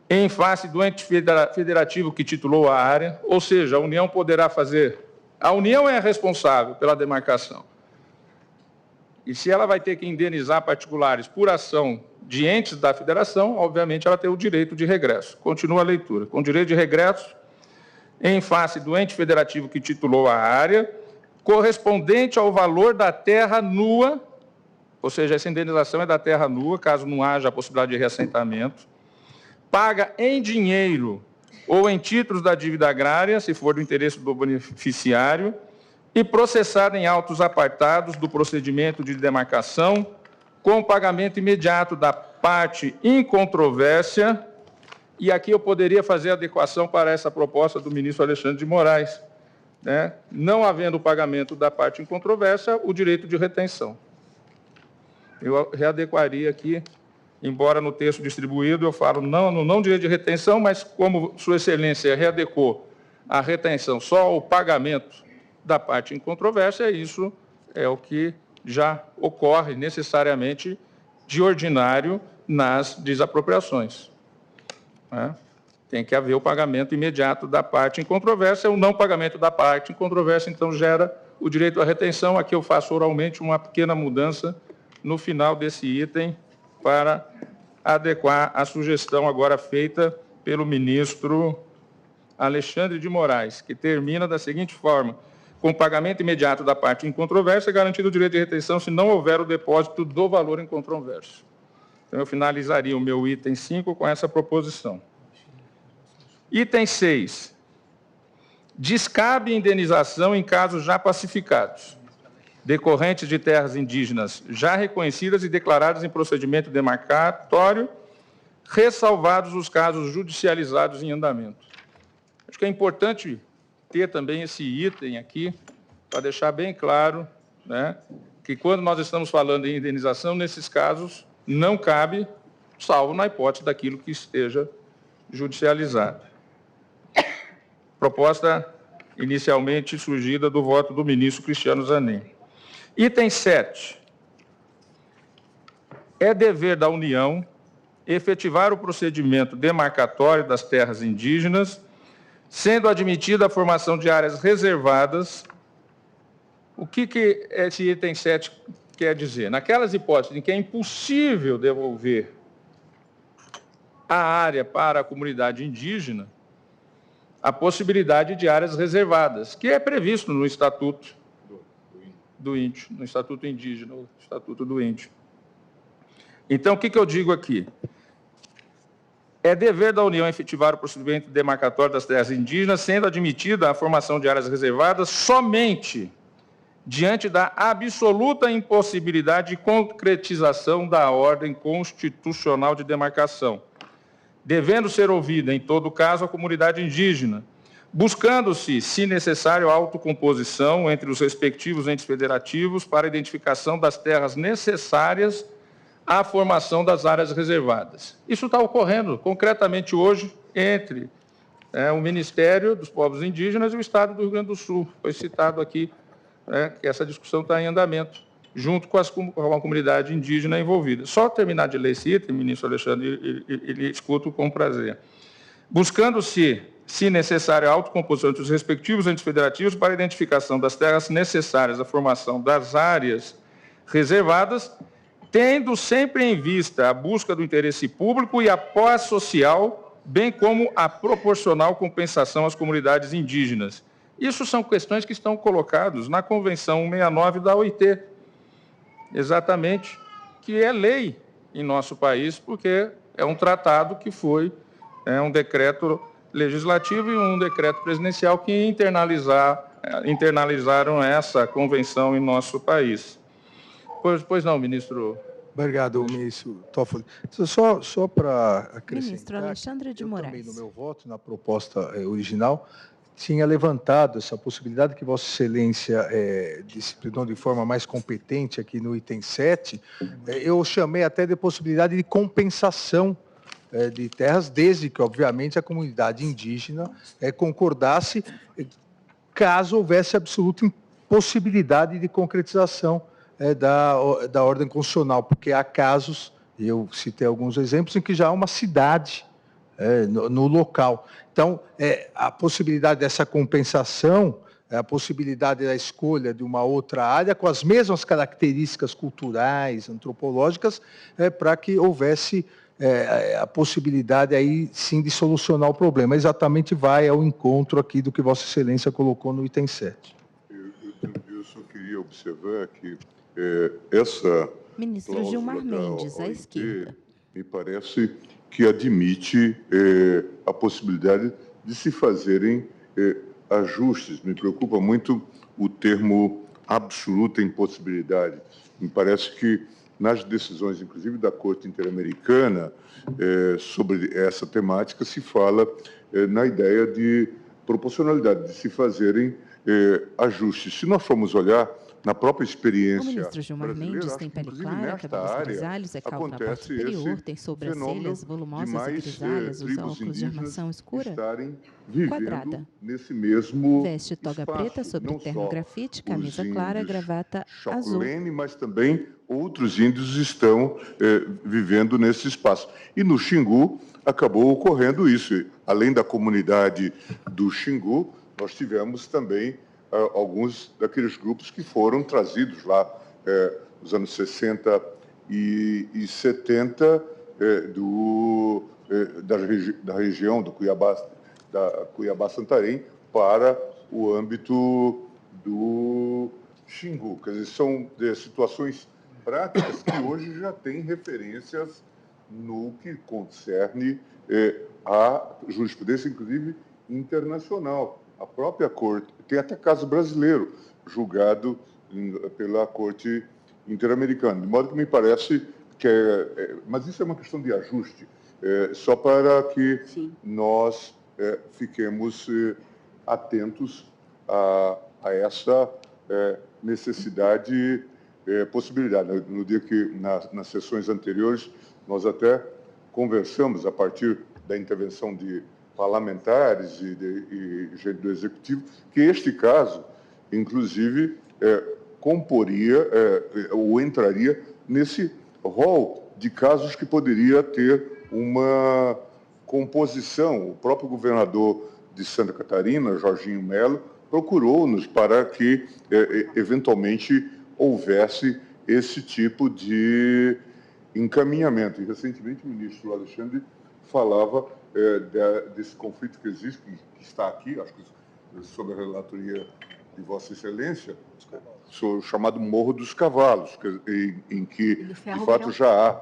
em face do ente federativo que titulou a área, ou seja, a União poderá fazer... A União é a responsável pela demarcação. E se ela vai ter que indenizar particulares por ação de entes da federação, obviamente ela tem o direito de regresso. Continua a leitura. Com direito de regresso em face do ente federativo que titulou a área, correspondente ao valor da terra nua, ou seja, essa indenização é da terra nua, caso não haja a possibilidade de reassentamento, paga em dinheiro ou em títulos da dívida agrária, se for do interesse do beneficiário, e processada em autos apartados do procedimento de demarcação, com pagamento imediato da parte em controvérsia. E aqui eu poderia fazer adequação para essa proposta do ministro Alexandre de Moraes, né? Não havendo o pagamento da parte em controvérsia, o direito de retenção. Eu readequaria aqui, embora no texto distribuído eu falo não direito de retenção, mas como Sua Excelência readequou a retenção só ao pagamento da parte em controvérsia, isso é o que já ocorre necessariamente de ordinário nas desapropriações. Né? Tem que haver o pagamento imediato da parte em controvérsia, o não pagamento da parte em controvérsia, então, gera o direito à retenção. Aqui eu faço oralmente uma pequena mudança no final desse item para adequar a sugestão agora feita pelo ministro Alexandre de Moraes, que termina da seguinte forma: com pagamento imediato da parte em controvérsia, garantido o direito de retenção se não houver o depósito do valor em controvérsia. Então, eu finalizaria o meu item 5 com essa proposição. Item 6. Descabe indenização em casos já pacificados, decorrentes de terras indígenas já reconhecidas e declaradas em procedimento demarcatório, ressalvados os casos judicializados em andamento. Acho que é importante ter também esse item aqui, para deixar bem claro, né, que quando nós estamos falando em indenização, nesses casos, não cabe, salvo na hipótese daquilo que esteja judicializado. Proposta inicialmente surgida do voto do ministro Cristiano Zanin. Item 7. É dever da União efetivar o procedimento demarcatório das terras indígenas, sendo admitida a formação de áreas reservadas. O que esse item 7 quer dizer? Naquelas hipóteses em que é impossível devolver a área para a comunidade indígena, a possibilidade de áreas reservadas, que é previsto no Estatuto do Índio, no Estatuto Indígena, o Estatuto do Índio. Então, o que eu digo aqui? É dever da União efetivar o procedimento demarcatório das terras indígenas, sendo admitida a formação de áreas reservadas somente diante da absoluta impossibilidade de concretização da ordem constitucional de demarcação, devendo ser ouvida, em todo caso, a comunidade indígena, buscando-se, se necessário, a autocomposição entre os respectivos entes federativos para a identificação das terras necessárias à formação das áreas reservadas. Isso está ocorrendo concretamente hoje entre o Ministério dos Povos Indígenas e o Estado do Rio Grande do Sul. Foi citado aqui que essa discussão está em andamento, junto com a comunidade indígena envolvida. Só terminar de ler esse item, ministro Alexandre, ele escuto com prazer. Buscando-se, se necessário, a autocomposição entre os respectivos entes federativos para a identificação das terras necessárias à formação das áreas reservadas, tendo sempre em vista a busca do interesse público e a paz social, bem como a proporcional compensação às comunidades indígenas. Isso são questões que estão colocadas na Convenção 169 da OIT, exatamente, que é lei em nosso país, porque é um tratado que foi um decreto legislativo e um decreto presidencial que internalizaram essa convenção em nosso país. Pois não, ministro Obrigado, ministro Toffoli. Só para acrescentar, ministro Alexandre de Moraes. Eu também, no meu voto, na proposta original, tinha levantado essa possibilidade que Vossa Excelência disciplinou de forma mais competente aqui no item 7. Eu chamei até de possibilidade de compensação de terras, desde que, obviamente, a comunidade indígena concordasse, caso houvesse absoluta impossibilidade de concretização da ordem constitucional, porque há casos, eu citei alguns exemplos, em que já há uma cidade no local. Então, a possibilidade dessa compensação, a possibilidade da escolha de uma outra área com as mesmas características culturais, antropológicas, para que houvesse a possibilidade aí sim de solucionar o problema. Exatamente vai ao encontro aqui do que Vossa Excelência colocou no item 7. Eu só queria observar que essa ministro Gilmar Mendes, à esquerda. Me parece que admite a possibilidade de se fazerem ajustes. Me preocupa muito o termo absoluta impossibilidade. Me parece que nas decisões, inclusive da Corte Interamericana, sobre essa temática, se fala na ideia de proporcionalidade, de se fazerem ajustes. Se nós formos olhar na própria experiência. O ministro Gilmar Mendes tem pele clara, cabelos grisalhos, calvo na parte superior, tem sobrancelhas volumosas e grisalhas, usa óculos de armação escura, quadrada. Nesse mesmo veste toga preta sobre terno grafite, camisa clara, gravata azul. Mas também outros índios estão vivendo nesse espaço. E no Xingu acabou ocorrendo isso. Além da comunidade do Xingu, nós tivemos também alguns daqueles grupos que foram trazidos lá nos anos 60 e 70 da região do Cuiabá-Santarém para o âmbito do Xingu. Quer dizer, são situações práticas que hoje já têm referências no que concerne à jurisprudência, inclusive internacional. A própria Corte, tem até caso brasileiro, julgado pela Corte Interamericana. De modo que me parece que mas isso é uma questão de ajuste, só para que nós fiquemos atentos a essa necessidade, possibilidade. No dia que, nas sessões anteriores, nós até conversamos, a partir da intervenção de parlamentares e gente do Executivo, que este caso, inclusive, comporia ou entraria nesse rol de casos que poderia ter uma composição. O próprio governador de Santa Catarina, Jorginho Melo, procurou-nos para que, eventualmente, houvesse esse tipo de encaminhamento. E, recentemente, o ministro Alexandre falava desse conflito que existe, que está aqui, acho que sob a relatoria de Vossa Excelência, chamado Morro dos Cavalos, em que, de fato, já há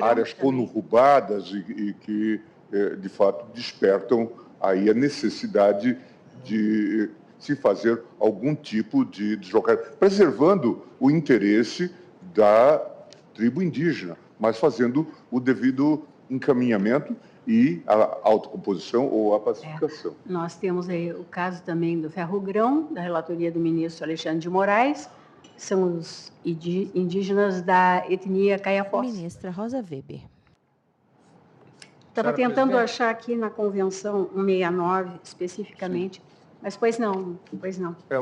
áreas conurbadas e que, de fato, despertam aí a necessidade de se fazer algum tipo de deslocamento, preservando o interesse da tribo indígena, mas fazendo o devido encaminhamento e a autocomposição ou a pacificação. Nós temos aí o caso também do Ferrogrão, da relatoria do ministro Alexandre de Moraes, que são os indígenas da etnia Caiapós. Ministra Rosa Weber. Estava tentando achar aqui na Convenção 169, especificamente, mas pois não.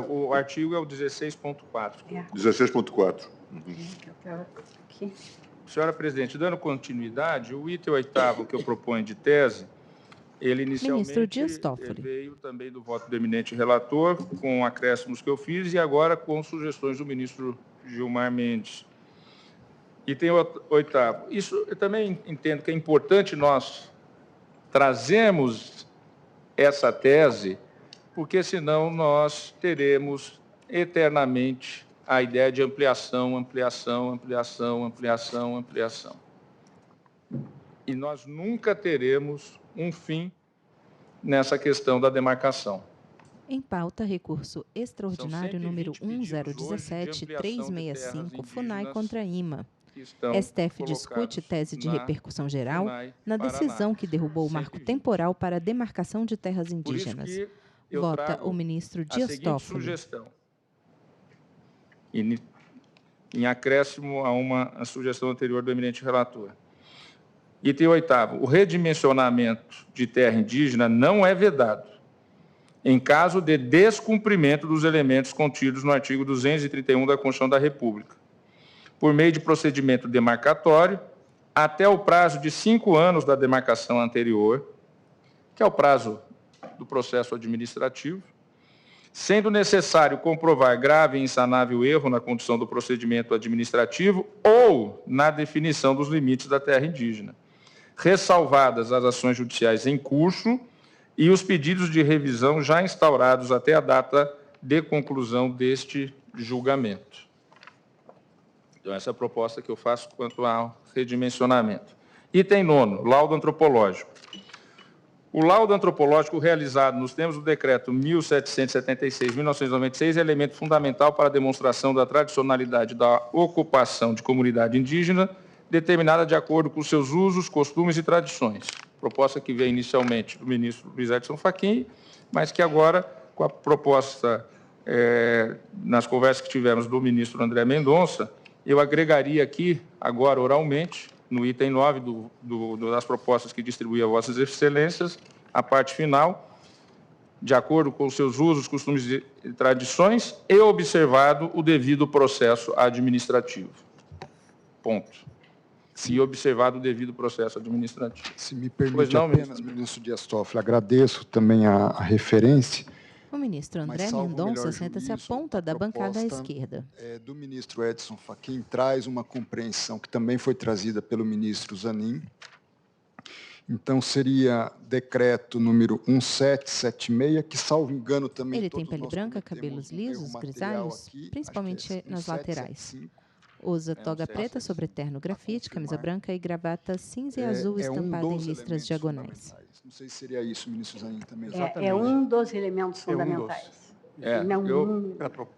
O artigo é o 16.4. 16.4. Aqui. Senhora presidente, dando continuidade, o item 8º que eu proponho de tese, ele inicialmente veio também do voto do eminente relator, com acréscimos que eu fiz, e agora com sugestões do ministro Gilmar Mendes. Item 8º. Isso eu também entendo que é importante nós trazermos essa tese, porque senão nós teremos eternamente a ideia de ampliação. E nós nunca teremos um fim nessa questão da demarcação. Em pauta, recurso extraordinário número 1017365, FUNAI contra IMA. STF discute tese de repercussão geral na decisão que derrubou o marco temporal para a demarcação de terras indígenas. Vota o ministro Dias Toffoli. Sugestão. Em acréscimo a uma sugestão anterior do eminente relator. Item 8º. O redimensionamento de terra indígena não é vedado em caso de descumprimento dos elementos contidos no artigo 231 da Constituição da República, por meio de procedimento demarcatório, até o prazo de 5 anos da demarcação anterior, que é o prazo do processo administrativo, sendo necessário comprovar grave e insanável erro na condução do procedimento administrativo ou na definição dos limites da terra indígena, ressalvadas as ações judiciais em curso e os pedidos de revisão já instaurados até a data de conclusão deste julgamento. Então, essa é a proposta que eu faço quanto ao redimensionamento. Item 9º, laudo antropológico. O laudo antropológico realizado nos termos do Decreto 1776/1996 é elemento fundamental para a demonstração da tradicionalidade da ocupação de comunidade indígena, determinada de acordo com seus usos, costumes e tradições. Proposta que veio inicialmente do ministro Luiz Edson Fachin, mas que agora, com a proposta, nas conversas que tivemos do ministro André Mendonça, eu agregaria aqui, agora oralmente, no item 9 das propostas que distribuí a Vossas Excelências, a parte final, de acordo com os seus usos, costumes e tradições, e observado o devido processo administrativo. Ponto. E observado o devido processo administrativo. Se me permite apenas, ministro Dias Toffoli, agradeço também a referência. O ministro André Mendonça senta-se à ponta da bancada à esquerda. Do ministro Edson Fachin traz uma compreensão que também foi trazida pelo ministro Zanin. Então, seria decreto número 1776, que, salvo engano, também... Ele tem pele branca, cabelos lisos, grisalhos, principalmente nas laterais. Usa toga preta sobre terno grafite, camisa branca e gravata cinza e azul estampada em listras diagonais. Não sei se seria isso, ministro Zanin, também. É um dos elementos fundamentais.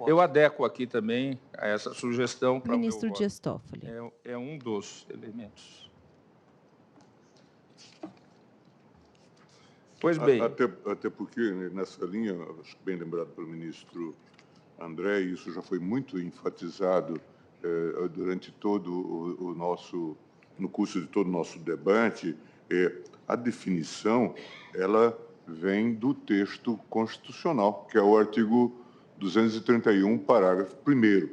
Eu adequo aqui também a essa sugestão para o ministro Dias Toffoli. É um dos elementos. Pois bem. Até porque, nessa linha, acho que bem lembrado pelo ministro André, isso já foi muito enfatizado durante todo no curso de todo o nosso debate, a definição, ela vem do texto constitucional, que é o artigo 231, parágrafo 1º,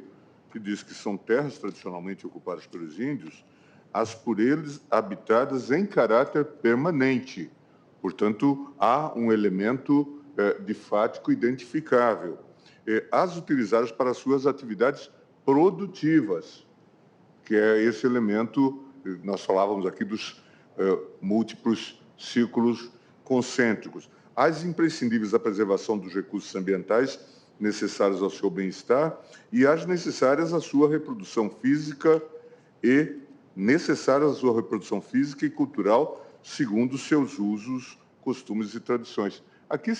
que diz que são terras tradicionalmente ocupadas pelos índios, as por eles habitadas em caráter permanente. Portanto, há um elemento difático identificável. As utilizadas para suas atividades produtivas, que é esse elemento, nós falávamos aqui dos múltiplos círculos concêntricos. As imprescindíveis à preservação dos recursos ambientais necessários ao seu bem-estar e as necessárias à sua reprodução física e cultural, segundo seus usos, costumes e tradições. Aqui,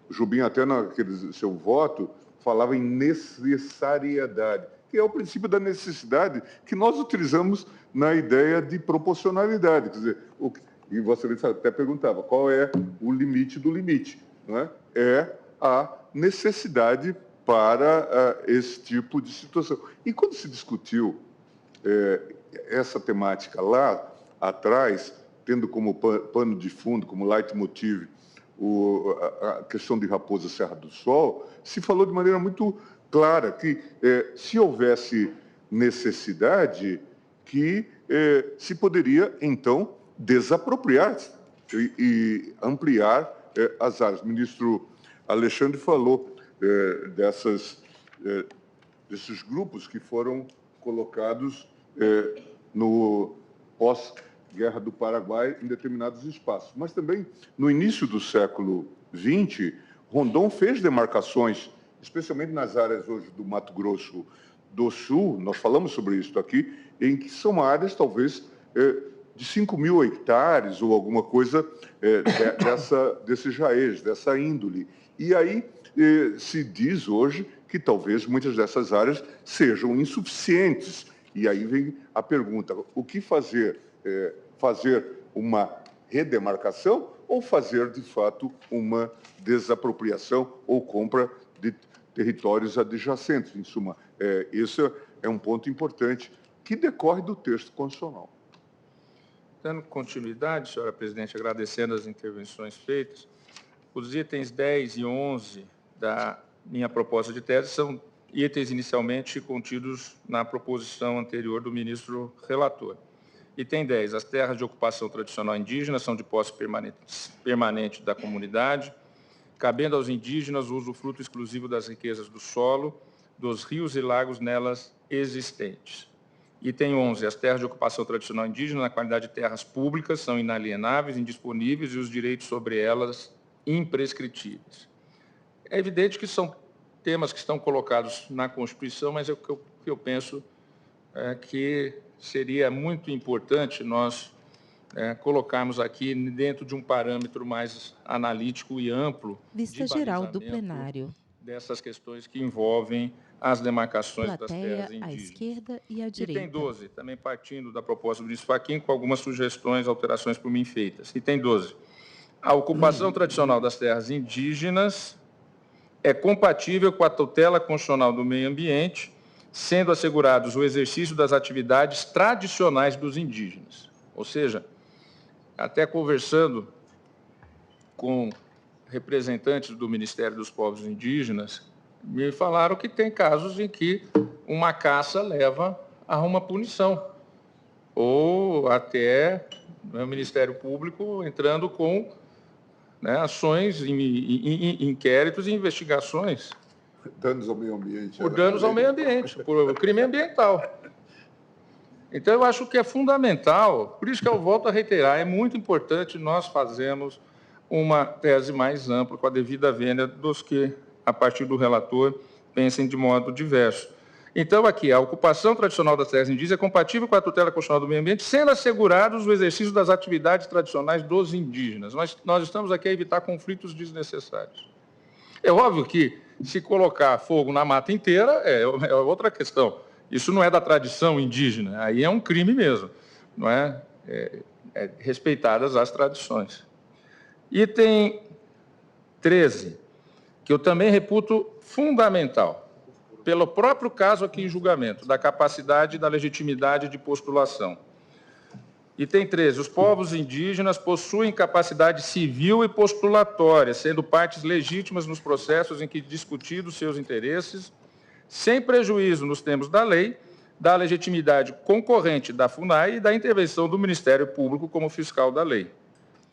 Jubim, até naquele seu voto, falava em necessariedade, que é o princípio da necessidade que nós utilizamos na ideia de proporcionalidade. Quer dizer, e Vossa Excelência até perguntava, qual é o limite do limite? Não é? É a necessidade para esse tipo de situação. E quando se discutiu essa temática lá atrás, tendo como pano de fundo, como leitmotiv, a questão de Raposa Serra do Sol, se falou de maneira muito clara que, se houvesse necessidade, que se poderia, então, desapropriar e ampliar as áreas. O ministro Alexandre falou desses grupos que foram colocados no pós-Guerra do Paraguai em determinados espaços. Mas também, no início do século XX, Rondon fez demarcações, especialmente nas áreas hoje do Mato Grosso do Sul, nós falamos sobre isso aqui, em que são áreas, talvez, de 5.000 hectares ou alguma coisa desses jaez, dessa índole. E aí se diz hoje que talvez muitas dessas áreas sejam insuficientes E aí vem a pergunta, o que fazer? Fazer uma redemarcação ou fazer, de fato, uma desapropriação ou compra de territórios adjacentes? Em suma, esse é um ponto importante que decorre do texto constitucional. Dando continuidade, senhora presidente, agradecendo as intervenções feitas, os itens 10 e 11 da minha proposta de tese são itens inicialmente contidos na proposição anterior do ministro relator. Item 10, as terras de ocupação tradicional indígena são de posse permanente da comunidade, cabendo aos indígenas o usufruto exclusivo das riquezas do solo, dos rios e lagos nelas existentes. Item 11, as terras de ocupação tradicional indígena, na qualidade de terras públicas, são inalienáveis, indisponíveis e os direitos sobre elas imprescritíveis. É evidente que são temas que estão colocados na Constituição, mas o que eu penso é que seria muito importante nós colocarmos aqui dentro de um parâmetro mais analítico e amplo. Vista geral do plenário. Dessas questões que envolvem as demarcações das Plateia terras indígenas. à esquerda e à direita. Item 12, também partindo da proposta do ministro Fachin, com algumas sugestões, alterações por mim feitas. Item 12, a ocupação tradicional das terras indígenas é compatível com a tutela constitucional do meio ambiente, sendo assegurados o exercício das atividades tradicionais dos indígenas. Ou seja, até conversando com representantes do Ministério dos Povos Indígenas, me falaram que tem casos em que uma caça leva a uma punição, ou até o Ministério Público entrando com ações, inquéritos e investigações. Danos ao meio ambiente. Por danos ao meio ambiente, por crime ambiental. Então, eu acho que é fundamental, por isso que eu volto a reiterar, é muito importante nós fazermos uma tese mais ampla, com a devida vênia dos que, a partir do relator, pensem de modo diverso. Então, aqui, a ocupação tradicional das terras indígenas é compatível com a tutela constitucional do meio ambiente, sendo assegurados o exercício das atividades tradicionais dos indígenas. Nós estamos aqui a evitar conflitos desnecessários. É óbvio que, se colocar fogo na mata inteira, é outra questão. Isso não é da tradição indígena, aí é um crime mesmo, não é? Respeitadas as tradições. Item 13, que eu também reputo fundamental, pelo próprio caso aqui em julgamento, da capacidade e da legitimidade de postulação. Item 13, os povos indígenas possuem capacidade civil e postulatória, sendo partes legítimas nos processos em que discutidos seus interesses, sem prejuízo nos termos da lei, da legitimidade concorrente da FUNAI e da intervenção do Ministério Público como fiscal da lei.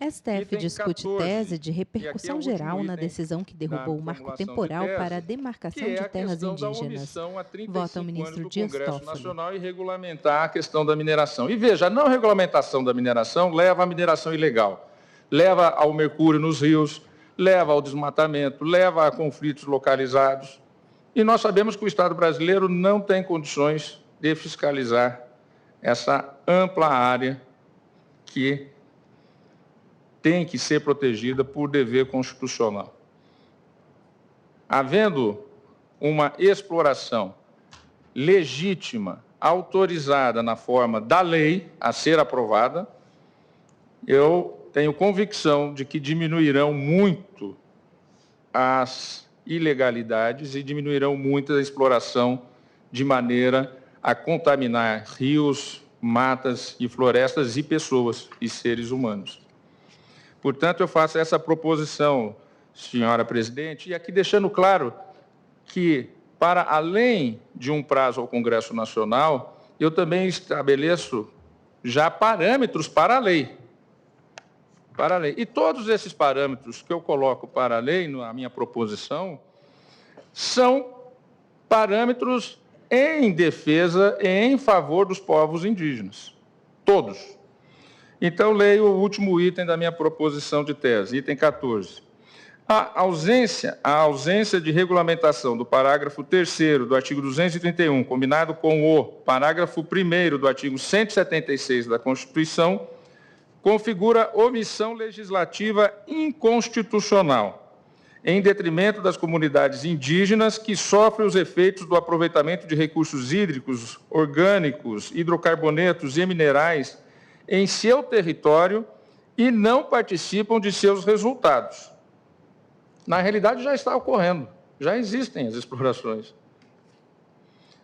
STF discute 14, tese de repercussão geral na decisão que derrubou o marco temporal para a demarcação de terras indígenas. Vota o ministro Dias Toffoli. Congresso Nacional e regulamentar a questão da mineração. E veja, a não regulamentação da mineração leva à mineração ilegal, leva ao mercúrio nos rios, leva ao desmatamento, leva a conflitos localizados. E nós sabemos que o Estado brasileiro não tem condições de fiscalizar essa ampla área que tem que ser protegida por dever constitucional. Havendo uma exploração legítima, autorizada na forma da lei a ser aprovada, eu tenho convicção de que diminuirão muito as ilegalidades e diminuirão muito a exploração de maneira a contaminar rios, matas e florestas e pessoas e seres humanos. Portanto, eu faço essa proposição, senhora presidente, e aqui deixando claro que, para além de um prazo ao Congresso Nacional, eu também estabeleço já parâmetros para a lei. Para a lei. E todos esses parâmetros que eu coloco para a lei, na minha proposição, são parâmetros em defesa e em favor dos povos indígenas. Todos. Então, leio o último item da minha proposição de tese, item 14. A ausência de regulamentação do parágrafo 3º do artigo 231, combinado com o parágrafo 1º do artigo 176 da Constituição, configura omissão legislativa inconstitucional em detrimento das comunidades indígenas que sofrem os efeitos do aproveitamento de recursos hídricos, orgânicos, hidrocarbonetos e minerais em seu território e não participam de seus resultados. Na realidade, já está ocorrendo, já existem as explorações.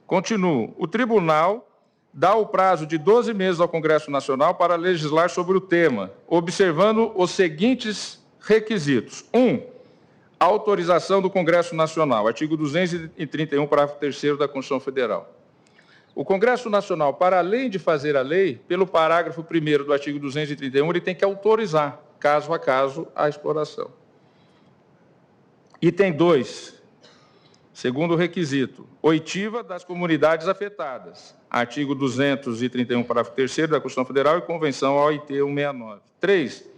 Continuo. O Tribunal dá o prazo de 12 meses ao Congresso Nacional para legislar sobre o tema, observando os seguintes requisitos. 1. Autorização do Congresso Nacional, artigo 231, parágrafo 3º da Constituição Federal. O Congresso Nacional, para além de fazer a lei, pelo parágrafo 1º do artigo 231, ele tem que autorizar, caso a caso, a exploração. Item 2, segundo requisito, oitiva das comunidades afetadas, artigo 231, parágrafo 3º da Constituição Federal e Convenção OIT 169. 3.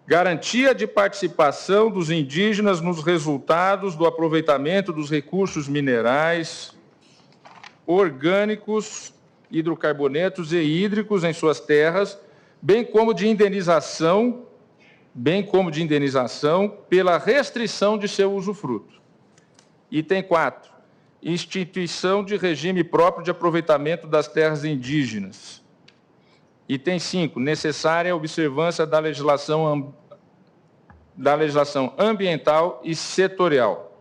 Garantia de participação dos indígenas nos resultados do aproveitamento dos recursos minerais, orgânicos, hidrocarbonetos e hídricos em suas terras, bem como de indenização pela restrição de seu usufruto. Item 4. Instituição de regime próprio de aproveitamento das terras indígenas. Item 5. Necessária observância da legislação ambiental e setorial.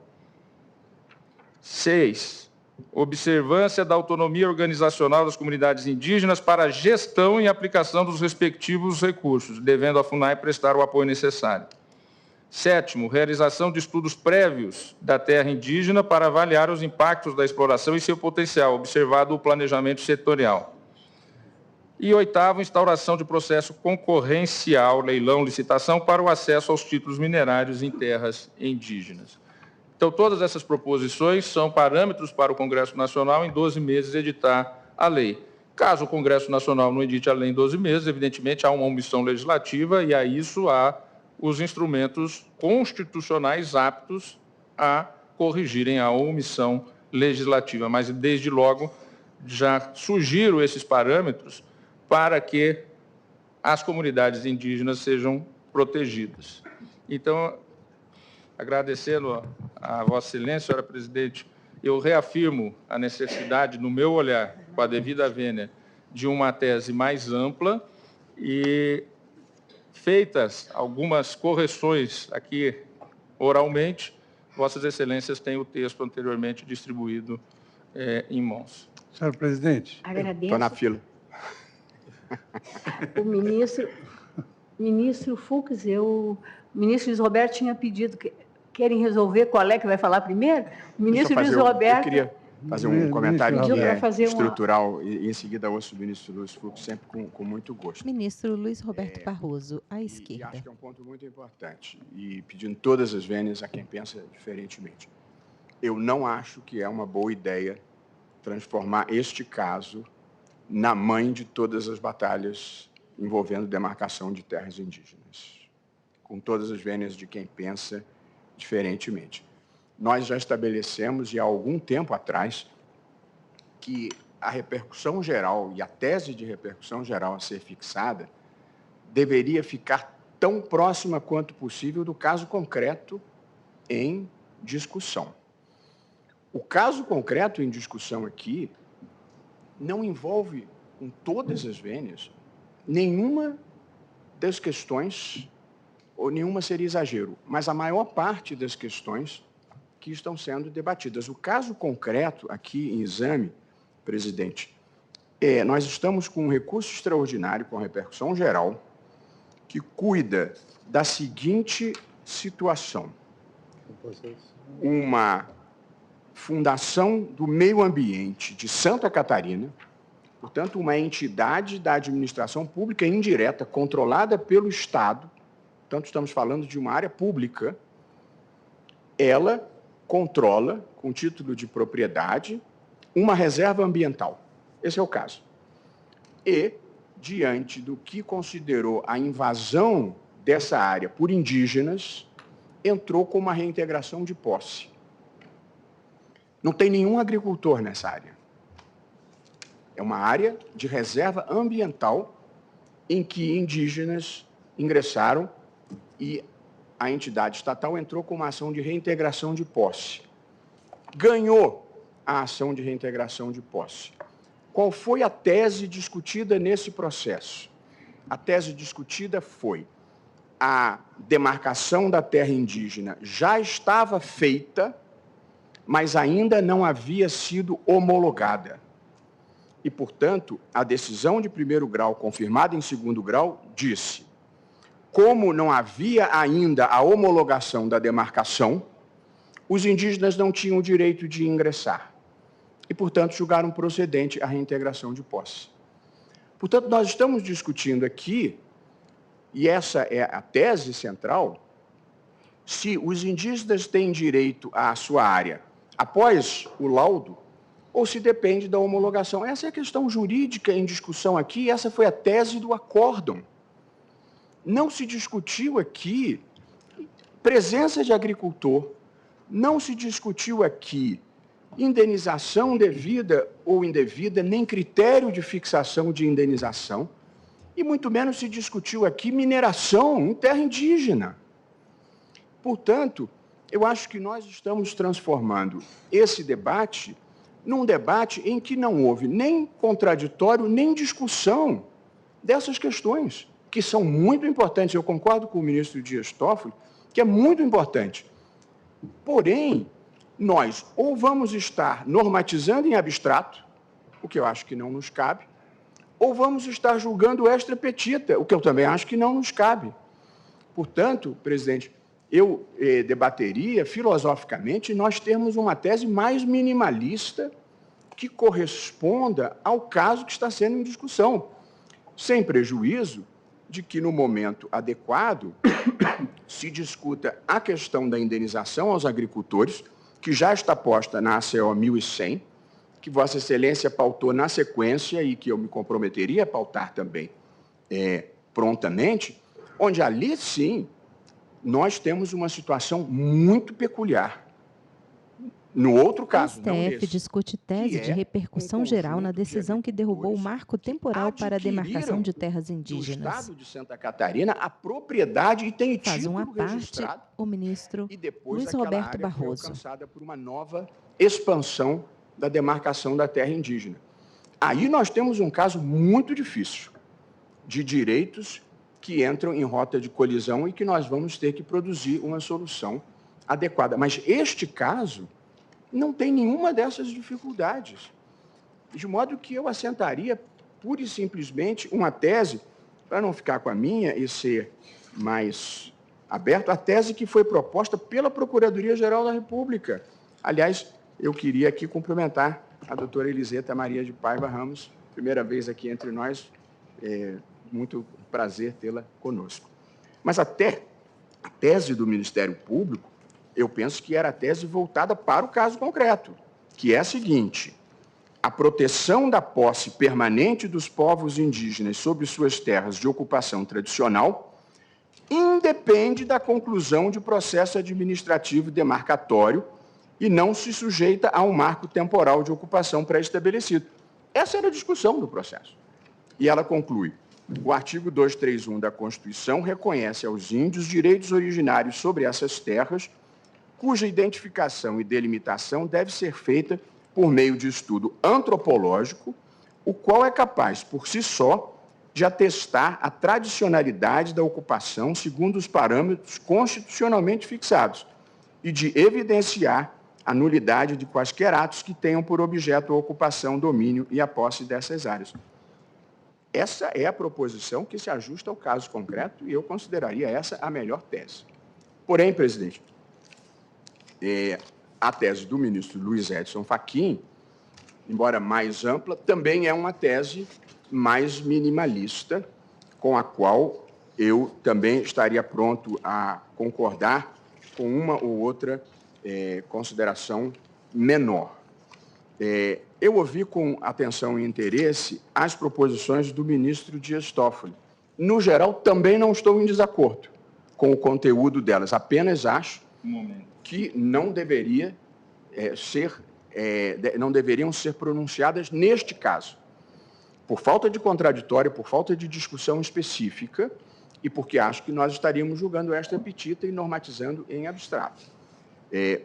6. Observância da autonomia organizacional das comunidades indígenas para a gestão e aplicação dos respectivos recursos, devendo a FUNAI prestar o apoio necessário. 7. Realização de estudos prévios da terra indígena para avaliar os impactos da exploração e seu potencial, observado o planejamento setorial. E 8. Instauração de processo concorrencial, leilão, licitação para o acesso aos títulos minerários em terras indígenas. Então, todas essas proposições são parâmetros para o Congresso Nacional, em 12 meses, editar a lei. Caso o Congresso Nacional não edite a lei em 12 meses, evidentemente, há uma omissão legislativa e a isso há os instrumentos constitucionais aptos a corrigirem a omissão legislativa. Mas, desde logo, já sugiro esses parâmetros para que as comunidades indígenas sejam protegidas. Então, agradecendo a Vossa Excelência, senhora presidente, eu reafirmo a necessidade, no meu olhar, com a devida vênia, de uma tese mais ampla e, feitas algumas correções aqui oralmente, Vossas Excelências têm o texto anteriormente distribuído em mãos. Senhor presidente. Agradeço. Estou na fila. O ministro Fux, o ministro Luiz Roberto tinha pedido que querem resolver qual é que vai falar primeiro? O ministro Luiz Roberto... Eu queria fazer um comentário estrutural e em seguida ouço o ministro Luiz Fux sempre com muito gosto. Ministro Luiz Roberto Barroso, à esquerda. E acho que é um ponto muito importante e pedindo todas as vênias a quem pensa diferentemente. Eu não acho que é uma boa ideia transformar este caso na mãe de todas as batalhas envolvendo demarcação de terras indígenas, com todas as vênias de quem pensa diferentemente. Nós já estabelecemos, e há algum tempo atrás, que a repercussão geral e a tese de repercussão geral a ser fixada deveria ficar tão próxima quanto possível do caso concreto em discussão. O caso concreto em discussão aqui não envolve, com todas as vênias, nenhuma das questões, ou nenhuma seria exagero, mas a maior parte das questões que estão sendo debatidas. O caso concreto aqui em exame, presidente, nós estamos com um recurso extraordinário com repercussão geral que cuida da seguinte situação. Uma Fundação do Meio Ambiente de Santa Catarina, portanto, uma entidade da administração pública indireta controlada pelo Estado, portanto, estamos falando de uma área pública, ela controla, com título de propriedade, uma reserva ambiental. Esse é o caso. E, diante do que considerou a invasão dessa área por indígenas, entrou com uma reintegração de posse. Não tem nenhum agricultor nessa área. É uma área de reserva ambiental em que indígenas ingressaram e a entidade estatal entrou com uma ação de reintegração de posse. Ganhou a ação de reintegração de posse. Qual foi a tese discutida nesse processo? A tese discutida foi: a demarcação da terra indígena já estava feita, mas ainda não havia sido homologada. E, portanto, a decisão de primeiro grau, confirmada em segundo grau, disse: como não havia ainda a homologação da demarcação, os indígenas não tinham o direito de ingressar. E, portanto, julgaram procedente a reintegração de posse. Portanto, nós estamos discutindo aqui, e essa é a tese central, se os indígenas têm direito à sua área após o laudo, ou se depende da homologação. Essa é a questão jurídica em discussão aqui, essa foi a tese do acórdão. Não se discutiu aqui presença de agricultor, não se discutiu aqui indenização devida ou indevida, nem critério de fixação de indenização, e muito menos se discutiu aqui mineração em terra indígena. Portanto, eu acho que nós estamos transformando esse debate num debate em que não houve nem contraditório, nem discussão dessas questões, que são muito importantes. Eu concordo com o ministro Dias Toffoli, que é muito importante. Porém, nós ou vamos estar normatizando em abstrato, o que eu acho que não nos cabe, ou vamos estar julgando extra petita, o que eu também acho que não nos cabe. Portanto, presidente, eu debateria filosoficamente nós termos uma tese mais minimalista que corresponda ao caso que está sendo em discussão, sem prejuízo de que, no momento adequado, se discuta a questão da indenização aos agricultores, que já está posta na ACO 1100, que Vossa Excelência pautou na sequência e que eu me comprometeria a pautar também prontamente, onde ali, sim, nós temos uma situação muito peculiar. No outro caso, o STF discute tese de repercussão geral na decisão que derrubou o marco temporal para a demarcação de terras indígenas. No estado de Santa Catarina, a propriedade e tem Faz título uma parte registrado, o ministro e depois Luiz aquela Roberto área Barroso. foi alcançada por uma nova expansão da demarcação da terra indígena. Aí nós temos um caso muito difícil de direitos que entram em rota de colisão e que nós vamos ter que produzir uma solução adequada. Mas este caso não tem nenhuma dessas dificuldades. De modo que eu assentaria, pura e simplesmente, uma tese, para não ficar com a minha e ser mais aberto, a tese que foi proposta pela Procuradoria-Geral da República. Aliás, eu queria aqui cumprimentar a doutora Eliseta Maria de Paiva Ramos, primeira vez aqui entre nós, muito prazer tê-la conosco. Mas até a tese do Ministério Público, eu penso que era a tese voltada para o caso concreto, que é a seguinte: a proteção da posse permanente dos povos indígenas sobre suas terras de ocupação tradicional independe da conclusão de processo administrativo demarcatório e não se sujeita a um marco temporal de ocupação pré-estabelecido. Essa era a discussão do processo. E ela conclui: o artigo 231 da Constituição reconhece aos índios direitos originários sobre essas terras, cuja identificação e delimitação deve ser feita por meio de estudo antropológico, o qual é capaz, por si só, de atestar a tradicionalidade da ocupação segundo os parâmetros constitucionalmente fixados e de evidenciar a nulidade de quaisquer atos que tenham por objeto a ocupação, domínio e a posse dessas áreas. Essa é a proposição que se ajusta ao caso concreto e eu consideraria essa a melhor tese. Porém, presidente, a tese do ministro Luiz Edson Fachin, embora mais ampla, também é uma tese mais minimalista, com a qual eu também estaria pronto a concordar com uma ou outra consideração menor. Eu ouvi com atenção e interesse as proposições do ministro Dias Toffoli. No geral, também não estou em desacordo com o conteúdo delas, apenas acho que não deveriam ser pronunciadas neste caso. Por falta de contraditório, por falta de discussão específica, e porque acho que nós estaríamos julgando extra petita e normatizando em abstrato.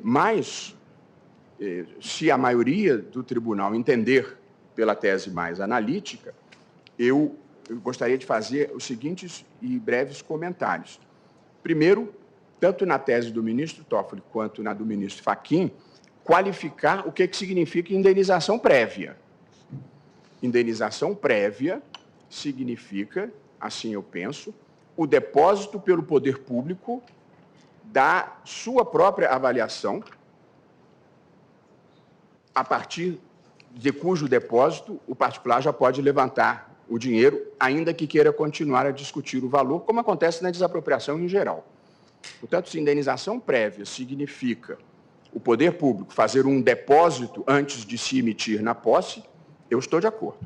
Mas, se a maioria do tribunal entender pela tese mais analítica, eu gostaria de fazer os seguintes e breves comentários. Primeiro, tanto na tese do ministro Toffoli quanto na do ministro Fachin, qualificar o que significa indenização prévia. Indenização prévia significa, assim eu penso, o depósito pelo poder público da sua própria avaliação, a partir de cujo depósito o particular já pode levantar o dinheiro, ainda que queira continuar a discutir o valor, como acontece na desapropriação em geral. Portanto, se indenização prévia significa o poder público fazer um depósito antes de se emitir na posse, eu estou de acordo.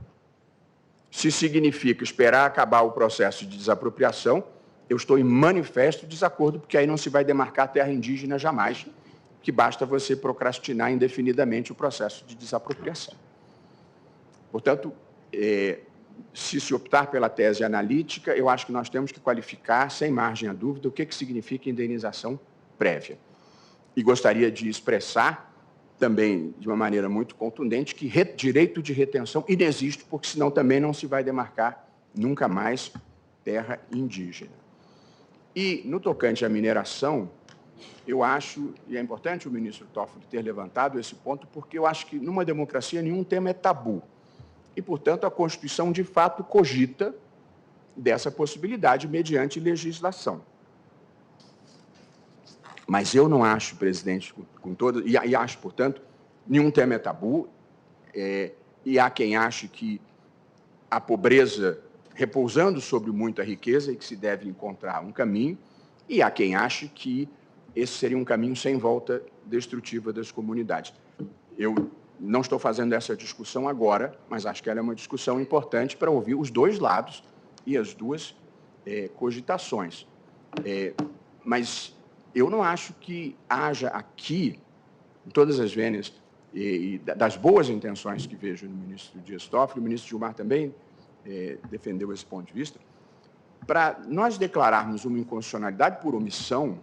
Se significa esperar acabar o processo de desapropriação, eu estou em manifesto desacordo, porque aí não se vai demarcar terra indígena jamais, que basta você procrastinar indefinidamente o processo de desapropriação. Portanto, se optar pela tese analítica, eu acho que nós temos que qualificar, sem margem a dúvida, o que significa indenização prévia. E gostaria de expressar, também de uma maneira muito contundente, que direito de retenção inexiste, porque senão também não se vai demarcar nunca mais terra indígena. E, no tocante à mineração, eu acho, e é importante o ministro Toffoli ter levantado esse ponto, porque eu acho que, numa democracia, nenhum tema é tabu. E, portanto, a Constituição, de fato, cogita dessa possibilidade mediante legislação. Mas eu não acho, presidente, com todo, e acho, portanto, nenhum tema é tabu, e há quem ache que a pobreza repousando sobre muita riqueza e que se deve encontrar um caminho, e há quem ache que esse seria um caminho sem volta destrutiva das comunidades. Eu não estou fazendo essa discussão agora, mas acho que ela é uma discussão importante para ouvir os dois lados e as duas cogitações. Mas eu não acho que haja aqui, em todas as vênias, e das boas intenções que vejo no ministro Dias Toffoli, o ministro Gilmar também defendeu esse ponto de vista, para nós declararmos uma inconstitucionalidade por omissão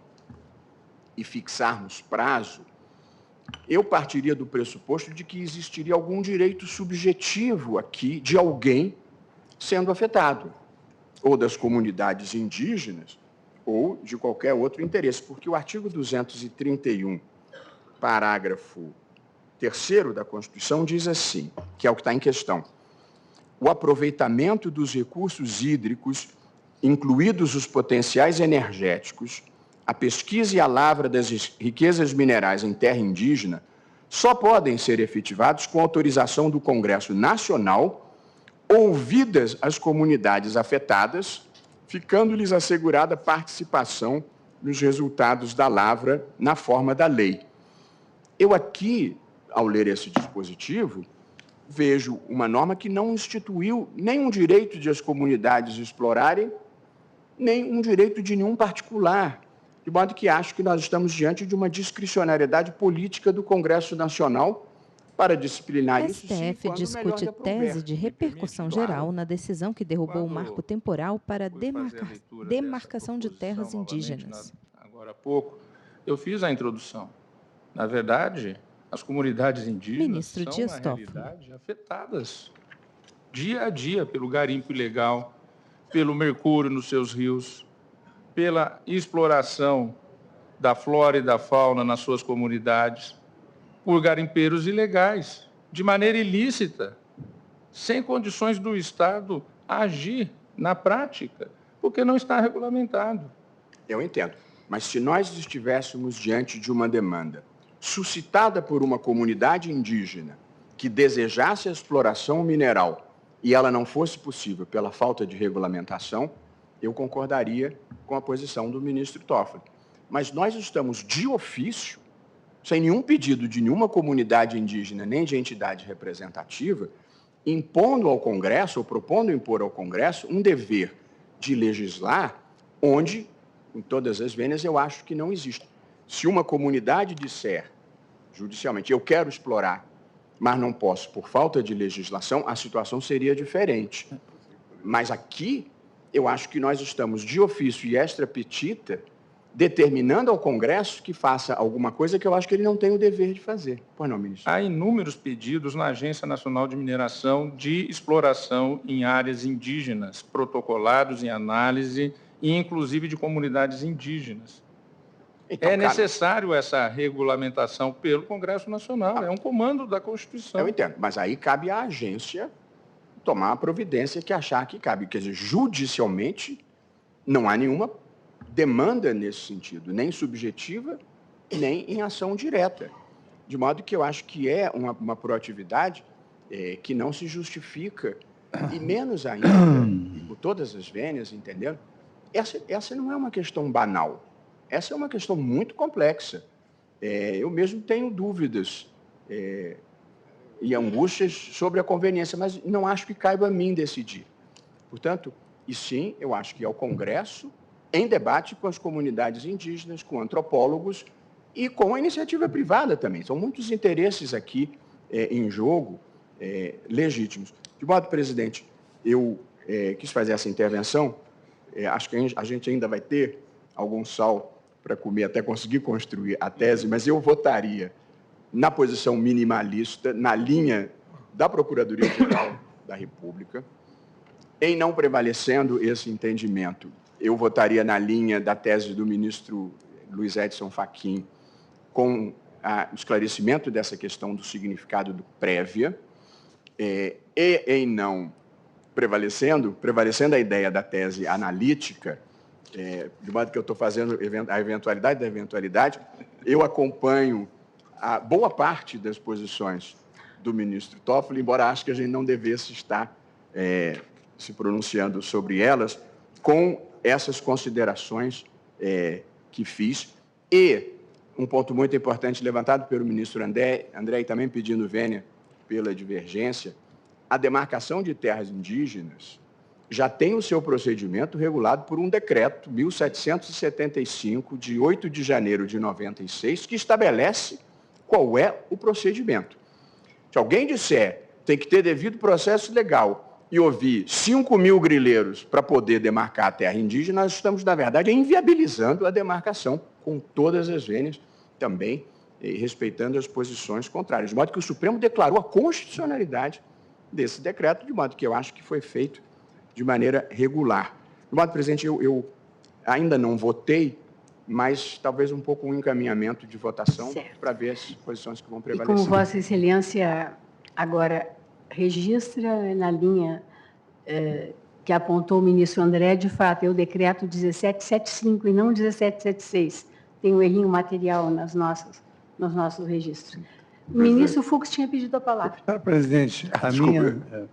e fixarmos prazo, eu partiria do pressuposto de que existiria algum direito subjetivo aqui de alguém sendo afetado, ou das comunidades indígenas, ou de qualquer outro interesse, porque o artigo 231, parágrafo 3º da Constituição, diz assim, que é o que está em questão: o aproveitamento dos recursos hídricos, incluídos os potenciais energéticos, a pesquisa e a lavra das riquezas minerais em terra indígena, só podem ser efetivados com autorização do Congresso Nacional, ouvidas as comunidades afetadas, ficando-lhes assegurada participação nos resultados da lavra na forma da lei. Eu aqui, ao ler esse dispositivo, vejo uma norma que não instituiu nem um direito de as comunidades explorarem, nem um direito de nenhum particular, de modo que acho que nós estamos diante de uma discricionariedade política do Congresso Nacional para disciplinar isso. STF discute tese de repercussão geral na decisão que derrubou o marco temporal para demarcação de terras indígenas. Agora há pouco, eu fiz a introdução. Na verdade, as comunidades indígenas são, na realidade, afetadas dia a dia pelo garimpo ilegal, pelo mercúrio nos seus rios, pela exploração da flora e da fauna nas suas comunidades, por garimpeiros ilegais, de maneira ilícita, sem condições do Estado agir na prática, porque não está regulamentado. Eu entendo, mas se nós estivéssemos diante de uma demanda suscitada por uma comunidade indígena que desejasse a exploração mineral e ela não fosse possível pela falta de regulamentação, eu concordaria com a posição do ministro Toffoli. Mas nós estamos de ofício, sem nenhum pedido de nenhuma comunidade indígena nem de entidade representativa, impondo ao Congresso, ou propondo impor ao Congresso, um dever de legislar onde, em todas as vênias, eu acho que não existe. Se uma comunidade disser, judicialmente, eu quero explorar, mas não posso por falta de legislação, a situação seria diferente. Mas aqui, eu acho que nós estamos, de ofício e extra petita, determinando ao Congresso que faça alguma coisa que eu acho que ele não tem o dever de fazer. Pois não, ministro? Há inúmeros pedidos na Agência Nacional de Mineração de exploração em áreas indígenas, protocolados em análise e, inclusive, de comunidades indígenas. Então, é necessário essa regulamentação pelo Congresso Nacional, é um comando da Constituição. Eu entendo, mas aí cabe à agência tomar a providência que achar que cabe. Quer dizer, judicialmente, não há nenhuma demanda nesse sentido, nem subjetiva, nem em ação direta. De modo que eu acho que é uma proatividade que não se justifica, e menos ainda, por todas as vênias, entendendo? Essa não é uma questão banal, essa é uma questão muito complexa. Eu mesmo tenho dúvidas e angústias sobre a conveniência, mas não acho que caiba a mim decidir. Portanto, e sim, eu acho que é o Congresso, em debate com as comunidades indígenas, com antropólogos e com a iniciativa privada também. São muitos interesses aqui em jogo, legítimos. De modo, presidente, eu quis fazer essa intervenção. Acho que a gente ainda vai ter algum sal para comer até conseguir construir a tese, mas eu votaria na posição minimalista, na linha da Procuradoria-Geral da República, em não prevalecendo esse entendimento. Eu votaria na linha da tese do ministro Luiz Edson Fachin, com o esclarecimento dessa questão do significado do prévia, e em não prevalecendo a ideia da tese analítica, de modo que eu estou fazendo a eventualidade da eventualidade, eu acompanho a boa parte das posições do ministro Toffoli, embora acho que a gente não devesse estar se pronunciando sobre elas, com essas considerações que fiz. E um ponto muito importante levantado pelo ministro André e também pedindo vênia pela divergência, a demarcação de terras indígenas já tem o seu procedimento regulado por um decreto 1775, de 8 de janeiro de 96, que estabelece qual é o procedimento. Se alguém disser tem que ter devido processo legal e ouvir 5.000 grileiros para poder demarcar a terra indígena, nós estamos, na verdade, inviabilizando a demarcação com todas as vênias, também respeitando as posições contrárias. De modo que o Supremo declarou a constitucionalidade desse decreto, de modo que eu acho que foi feito de maneira regular. De modo, presidente, eu ainda não votei, mas talvez um pouco um encaminhamento de votação para ver as posições que vão prevalecer. E como Vossa Excelência agora registra na linha que apontou o ministro André, de fato, é o decreto 1775 e não 1776. Tem um errinho material nos nossos registros. O ministro Fux tinha pedido a palavra. Presidente,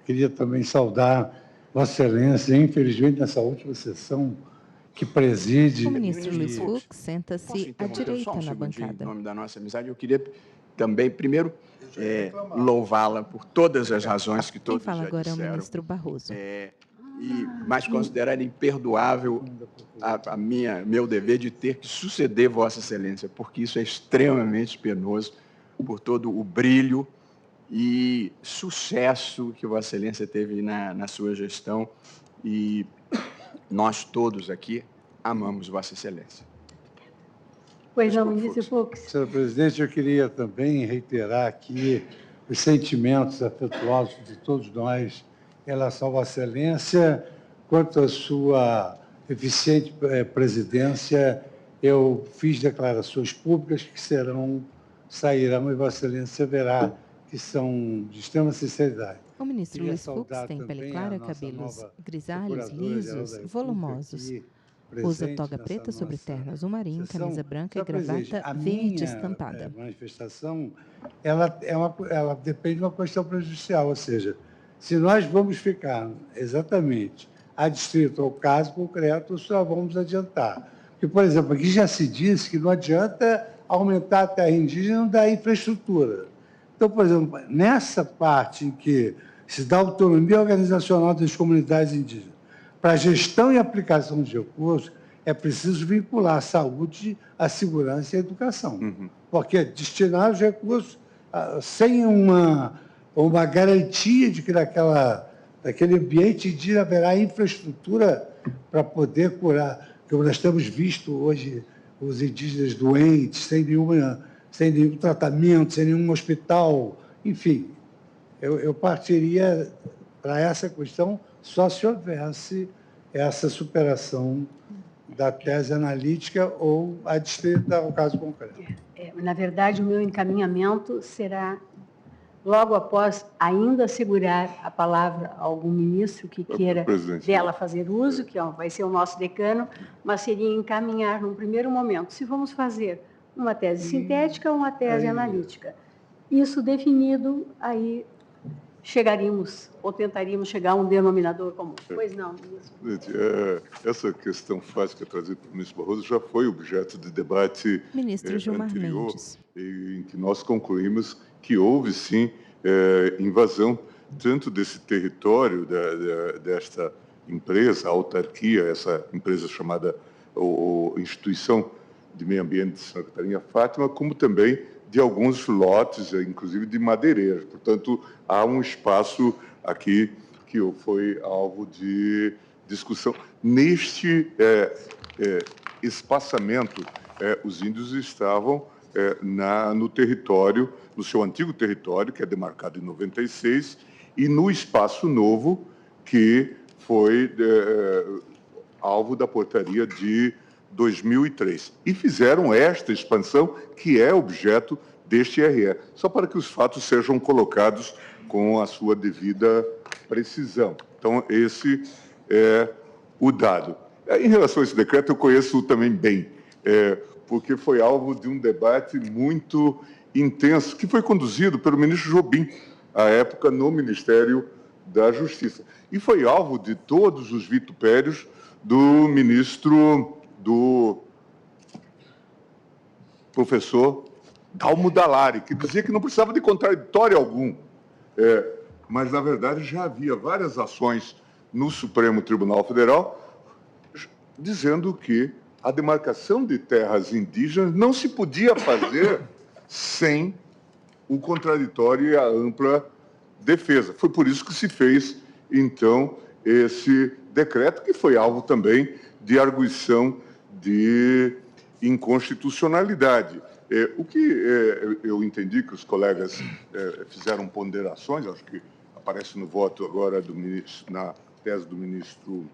queria também saudar Vossa Excelência, infelizmente, nessa última sessão que preside... O ministro Luiz Fux senta-se à direita na bancada. Em nome da nossa amizade, eu queria também, primeiro, louvá-la por todas as razões que todos já disseram. Quem fala agora é o ministro Barroso. Mas considerar imperdoável meu dever de ter que suceder Vossa Excelência, porque isso é extremamente penoso, por todo o brilho e sucesso que Vossa Excelência teve na sua gestão, e nós todos aqui amamos Vossa Excelência. Pois não, ministro Fux. Senhora Presidente, eu queria também reiterar aqui os sentimentos afetuosos de todos nós em relação a Vossa Excelência. Quanto à sua eficiente presidência, eu fiz declarações públicas que sairão e Vossa Excelência verá que são de extrema sinceridade. O ministro Luiz Fux tem pele clara, cabelos grisalhos, lisos, volumosos. Usa toga preta sobre terno azul marinho, camisa branca e gravata verde estampada. A manifestação ela depende de uma questão prejudicial, ou seja, se nós vamos ficar exatamente adstrito ao caso concreto, só vamos adiantar. Porque, por exemplo, aqui já se disse que não adianta aumentar a terra indígena e não dar infraestrutura. Então, por exemplo, nessa parte em que se dá autonomia organizacional das comunidades indígenas para a gestão e aplicação de recursos, é preciso vincular a saúde, a segurança e a educação. Porque destinar os recursos sem uma garantia de que naquele ambiente indígena haverá infraestrutura para poder curar, porque nós temos visto hoje os indígenas doentes, sem nenhum tratamento, sem nenhum hospital, enfim. Eu partiria para essa questão só se houvesse essa superação da tese analítica ou adstrita ao caso concreto. Na verdade, o meu encaminhamento será logo após ainda assegurar a palavra a algum ministro que queira dela fazer uso, que vai ser o nosso decano, mas seria encaminhar num primeiro momento se vamos fazer uma tese sintética ou uma tese analítica. Isso definido, aí chegaríamos, ou tentaríamos chegar a um denominador comum. Pois não, ministro? Essa questão fática trazida pelo ministro Barroso já foi objeto de debate anterior, em que nós concluímos que houve, sim, invasão tanto desse território desta empresa, a autarquia, essa empresa chamada Instituição de Meio Ambiente de Santa Catarina Fátima, como também de alguns lotes, inclusive de madeireiros. Portanto, há um espaço aqui que foi alvo de discussão. Neste espaçamento, os índios estavam no território, no seu antigo território, que é demarcado em 96, e no espaço novo, que foi alvo da portaria de 2003. E fizeram esta expansão, que é objeto deste RE, só para que os fatos sejam colocados com a sua devida precisão. Então, esse é o dado. Em relação a esse decreto, eu conheço também bem, porque foi alvo de um debate muito intenso, que foi conduzido pelo ministro Jobim, à época, no Ministério da Justiça. E foi alvo de todos os vitupérios do ministro, do professor Dalmo Dallari, que dizia que não precisava de contraditório algum. Mas, na verdade, já havia várias ações no Supremo Tribunal Federal dizendo que a demarcação de terras indígenas não se podia fazer sem o contraditório e a ampla defesa. Foi por isso que se fez, então, esse decreto, que foi alvo também de arguição de inconstitucionalidade. O que eu entendi que os colegas fizeram ponderações, acho que aparece no voto agora do ministro, na tese do ministro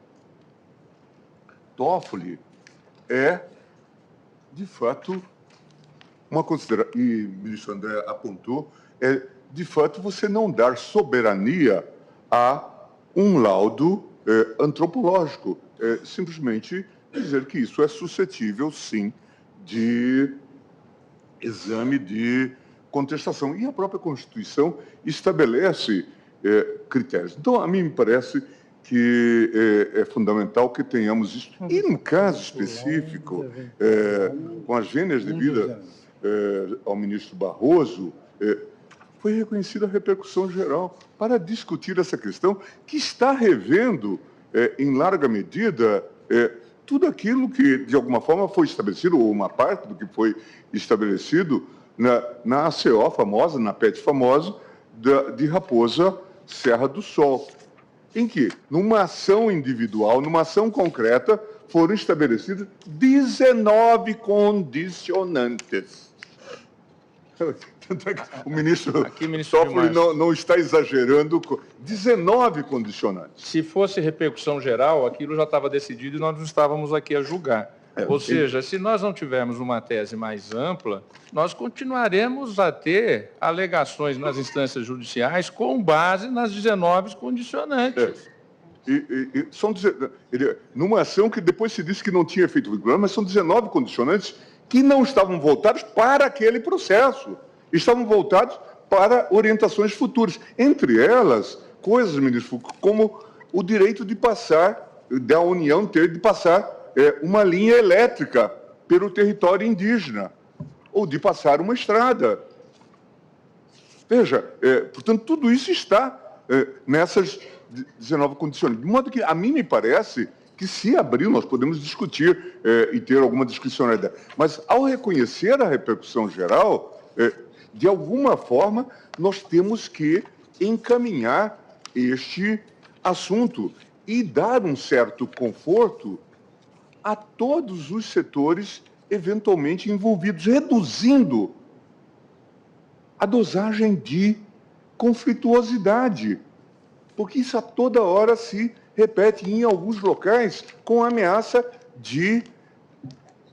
Toffoli, de fato, uma consideração, e o ministro André apontou, de fato, você não dar soberania a um laudo antropológico, simplesmente dizer que isso é suscetível, sim, de exame de contestação. E a própria Constituição estabelece critérios. Então, a mim me parece que é fundamental que tenhamos isso. E, no caso específico, com as vênias devidas ao ministro Barroso, foi reconhecida a repercussão geral para discutir essa questão, que está revendo, em larga medida, tudo aquilo que, de alguma forma, foi estabelecido, ou uma parte do que foi estabelecido na ACO famosa, na PET famosa, de Raposa Serra do Sol, em que, numa ação individual, numa ação concreta, foram estabelecidas 19 condicionantes. O ministro Toffoli não está exagerando. 19 condicionantes. Se fosse repercussão geral, aquilo já estava decidido e nós não estávamos aqui a julgar. Ou seja, se nós não tivermos uma tese mais ampla, nós continuaremos a ter alegações nas instâncias judiciais com base nas 19 condicionantes. Numa ação que depois se disse que não tinha efeito vinculante, mas são 19 condicionantes que não estavam voltados para aquele processo, estavam voltados para orientações futuras. Entre elas, coisas, ministro Foucault, como o direito de passar, da União ter de passar uma linha elétrica pelo território indígena, ou de passar uma estrada. Veja, portanto, tudo isso está nessas 19 condições. De modo que, a mim me parece que, se abrir, nós podemos discutir e ter alguma discricionalidade. Mas, ao reconhecer a repercussão geral, de alguma forma, nós temos que encaminhar este assunto. e dar um certo conforto a todos os setores eventualmente envolvidos, reduzindo a dosagem de conflituosidade, porque isso a toda hora se repete em alguns locais com ameaça de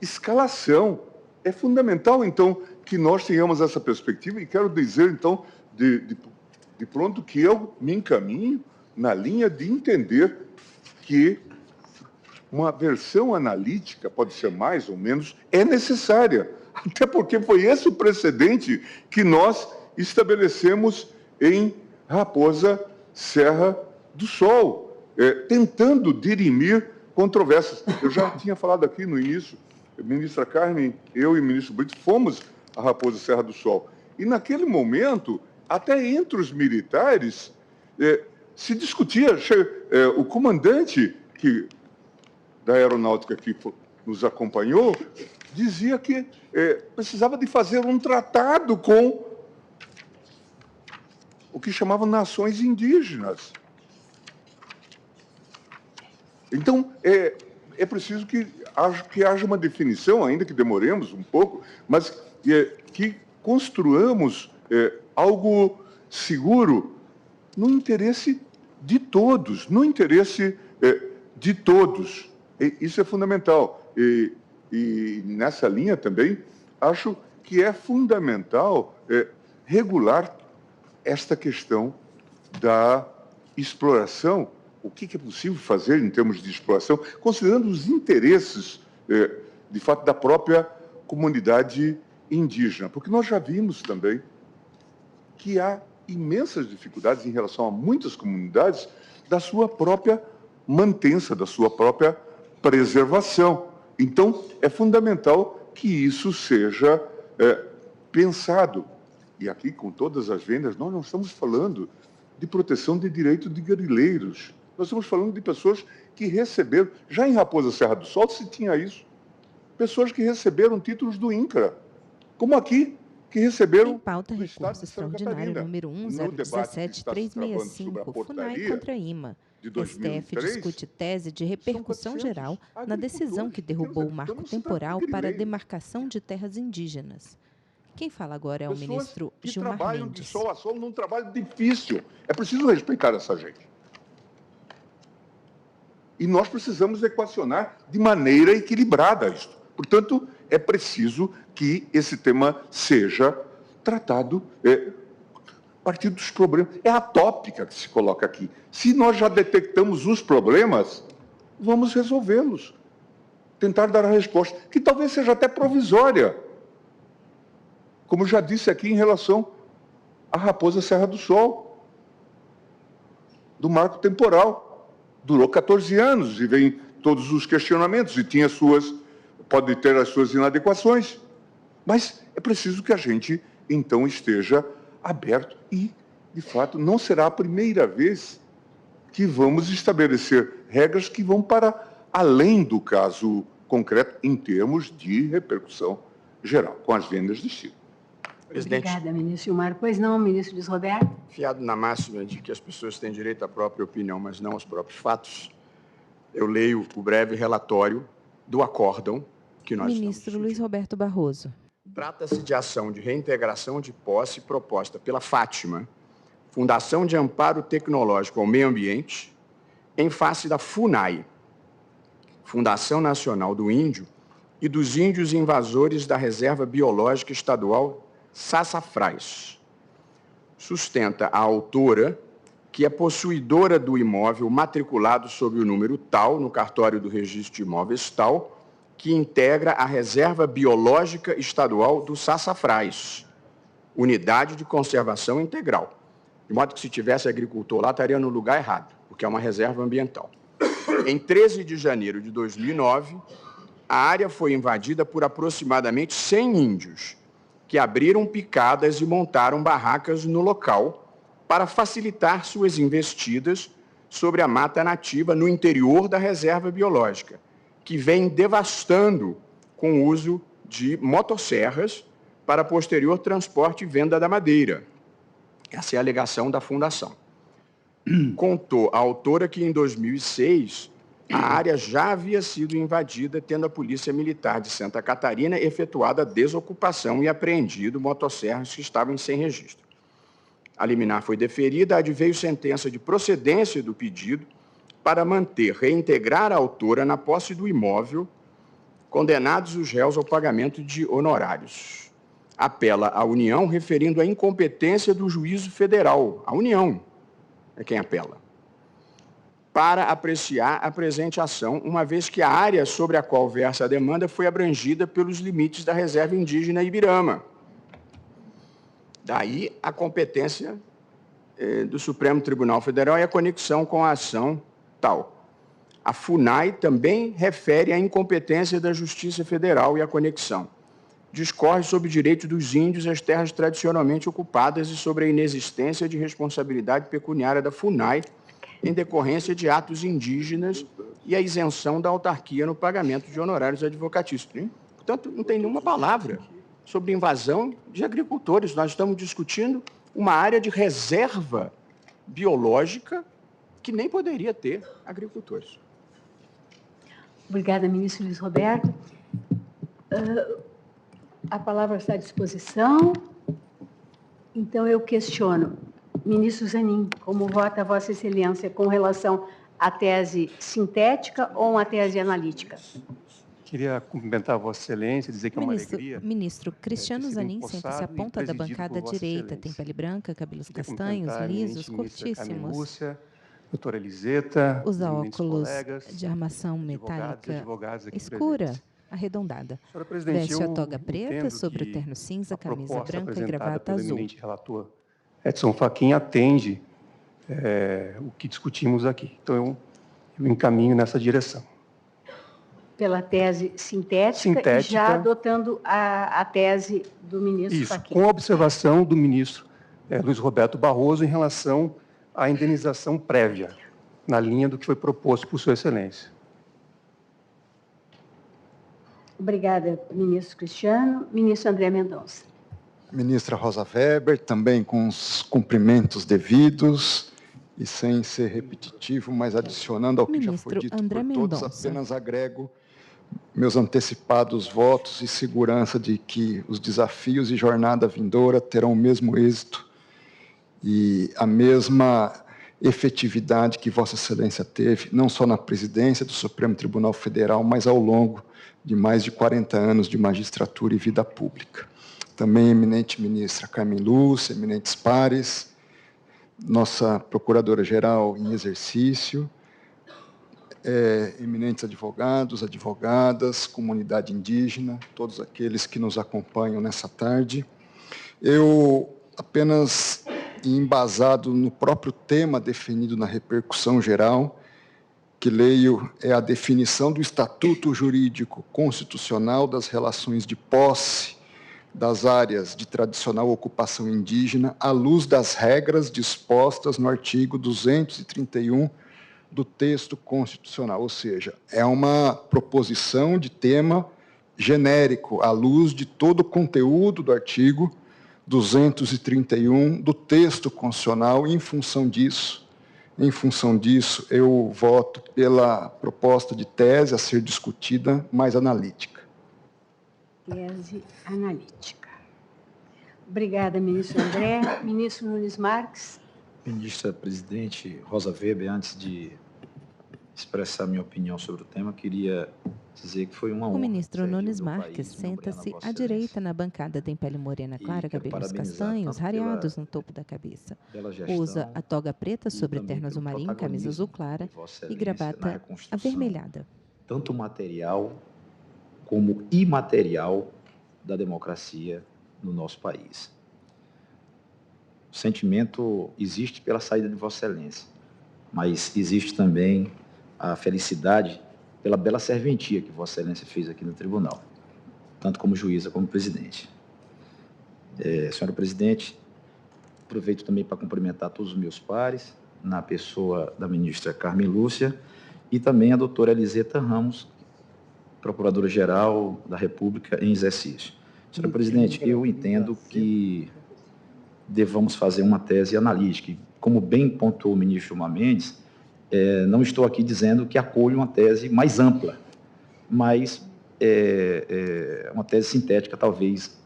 escalação. É fundamental, então, que nós tenhamos essa perspectiva, e quero dizer, então, de pronto, que eu me encaminho na linha de entender que uma versão analítica, pode ser mais ou menos, é necessária. Até porque foi esse o precedente que nós estabelecemos em Raposa Serra do Sol, tentando dirimir controvérsias. Eu já tinha falado aqui no início, a ministra Carmen, eu e o ministro Brito fomos a Raposa Serra do Sol. E naquele momento, até entre os militares, se discutia, o comandante da aeronáutica que nos acompanhou, dizia que precisava de fazer um tratado com o que chamavam nações indígenas. Então, é preciso que haja uma definição, ainda que demoremos um pouco, mas que construamos algo seguro no interesse de todos, no interesse de todos. Isso é fundamental. E nessa linha também, acho que é fundamental regular esta questão da exploração, o que é possível fazer em termos de exploração, considerando os interesses, de fato, da própria comunidade indígena. Porque nós já vimos também que há imensas dificuldades em relação a muitas comunidades da sua própria mantença, da sua própria preservação. Então, é fundamental que isso seja pensado. E aqui, com todas as vendas, nós não estamos falando de proteção de direito de guerrilheiros. Nós estamos falando de pessoas que receberam, já em Raposa Serra do Sol se tinha isso, pessoas que receberam títulos do INCRA, como aqui, que receberam em pauta do Estado recurso de Santa extraordinário Catarina. número No debate que está se travando sobre a 1017365, FUNAI portaria contra IMA. de STF 2003, discute tese de repercussão 400 geral na decisão que derrubou o marco então não se trata temporal de para a guerrilheiros. demarcação de terras indígenas. Quem fala agora é o Pessoas ministro que Gilmar trabalham de Mendes. sol a sol num trabalho difícil. É preciso respeitar essa gente. E nós precisamos equacionar de maneira equilibrada isto. Portanto, é preciso que esse tema seja tratado a partir dos problemas. É a tópica que se coloca aqui. Se nós já detectamos os problemas, vamos resolvê-los. Tentar dar a resposta, que talvez seja até provisória. Como já disse aqui em relação à Raposa Serra do Sol, do marco temporal. Durou 14 anos e vem todos os questionamentos e pode ter as suas inadequações. Mas é preciso que a gente, então, esteja aberto e, de fato, não será a primeira vez que vamos estabelecer regras que vão para além do caso concreto em termos de repercussão geral, com as vendas de Chile. Presidente. Obrigada, ministro Gilmar. Pois não, ministro Luiz Roberto? Fiado na máxima de que as pessoas têm direito à própria opinião, mas não aos próprios fatos, eu leio o breve relatório do acórdão que nós Ministro Luiz Roberto Barroso. Trata-se de ação de reintegração de posse proposta pela Fátima, Fundação de Amparo Tecnológico ao Meio Ambiente, em face da FUNAI, Fundação Nacional do Índio, e dos índios invasores da Reserva Biológica Estadual Sassafrás. Sustenta a autora que é possuidora do imóvel matriculado sob o número tal, no cartório do Registro de Imóveis tal, que integra a Reserva Biológica Estadual do Sassafrás, Unidade de Conservação Integral. De modo que, se tivesse agricultor lá, estaria no lugar errado, porque é uma reserva ambiental. Em 13 de janeiro de 2009, a área foi invadida por aproximadamente 100 índios, que abriram picadas e montaram barracas no local para facilitar suas investidas sobre a mata nativa no interior da reserva biológica, que vem devastando com o uso de motosserras para posterior transporte e venda da madeira. Essa é a alegação da Fundação. contou a autora que, em 2006, a área já havia sido invadida, tendo a Polícia Militar de Santa Catarina efetuado a desocupação e apreendido motosserras que estavam sem registro. A liminar foi deferida, adveio sentença de procedência do pedido para reintegrar a autora na posse do imóvel, condenados os réus ao pagamento de honorários. Apela à União, referindo a incompetência do juízo federal. A União é quem apela, para apreciar a presente ação, uma vez que a área sobre a qual versa a demanda foi abrangida pelos limites da reserva indígena Ibirama. Daí a competência do Supremo Tribunal Federal e a conexão com a ação tal. A FUNAI também refere à incompetência da Justiça Federal e a conexão. Discorre sobre o direito dos índios às terras tradicionalmente ocupadas e sobre a inexistência de responsabilidade pecuniária da FUNAI em decorrência de atos indígenas e a isenção da autarquia no pagamento de honorários advocatícios. Portanto, não tem nenhuma palavra sobre invasão de agricultores. Nós estamos discutindo uma área de reserva biológica que nem poderia ter agricultores. Obrigada, ministro Luiz Roberto. A palavra está à disposição. Então, eu questiono. Ministro Zanin, como vota Vossa Excelência com relação à tese sintética ou uma tese analítica? Queria cumprimentar Vossa Excelência, dizer que é uma alegria. Ministro Cristiano Zanin senta-se à ponta da bancada direita, tem pele branca, cabelos castanhos, lisos, curtíssimos. Doutora Eliseta, usa óculos de armação metálica escura, arredondada. Veste a toga preta sobre o terno cinza, camisa branca e gravata azul. O relator Edson Fachin atende o que discutimos aqui. Então, eu encaminho nessa direção. Pela tese sintética. E já adotando a tese do ministro Isso, Fachin. com a observação do ministro Luiz Roberto Barroso em relação à indenização prévia, na linha do que foi proposto por Sua Excelência. Obrigada, ministro Cristiano. Ministro André Mendonça. Ministra Rosa Weber, também com os cumprimentos devidos e sem ser repetitivo, mas adicionando ao que já foi dito por todos, apenas agrego meus antecipados votos e segurança de que os desafios e jornada vindoura terão o mesmo êxito e a mesma efetividade que Vossa Excelência teve, não só na presidência do Supremo Tribunal Federal, mas ao longo de mais de 40 anos de magistratura e vida pública. Também, eminente ministra Carmen Lúcia, eminentes pares, nossa procuradora-geral em exercício, eminentes advogados, advogadas, comunidade indígena, todos aqueles que nos acompanham nessa tarde. Eu, apenas embasado no próprio tema definido na repercussão geral, que leio é a definição do Estatuto Jurídico Constitucional das relações de posse das áreas de tradicional ocupação indígena à luz das regras dispostas no artigo 231 do texto constitucional, ou seja, é uma proposição de tema genérico à luz de todo o conteúdo do artigo 231 do texto constitucional. E em função disso, eu voto pela proposta de tese a ser discutida mais analítica. Tese analítica. Obrigada, ministro André. Ministro Nunes Marques. Ministra Presidente Rosa Weber, antes de expressar minha opinião sobre o tema, queria dizer que foi uma honra. O ministro Nunes Marques senta-se à direita na bancada, tem pele morena clara, cabelos castanhos, rareados no topo da cabeça. Usa a toga preta sobre terno azul marinho, camisa azul clara e gravata avermelhada. Tanto material como imaterial da democracia no nosso país. O sentimento existe pela saída de Vossa Excelência, mas existe também a felicidade pela bela serventia que Vossa Excelência fez aqui no tribunal, tanto como juíza como presidente. Senhora Presidente, aproveito também para cumprimentar todos os meus pares, na pessoa da ministra Carmen Lúcia e também a doutora Eliseta Ramos, Procuradora-Geral da República em exercício. Senhora Presidente, eu entendo que devamos fazer uma tese analítica. como bem pontuou o ministro Gilmar Mendes, não estou aqui dizendo que acolho uma tese mais ampla, mas uma tese sintética talvez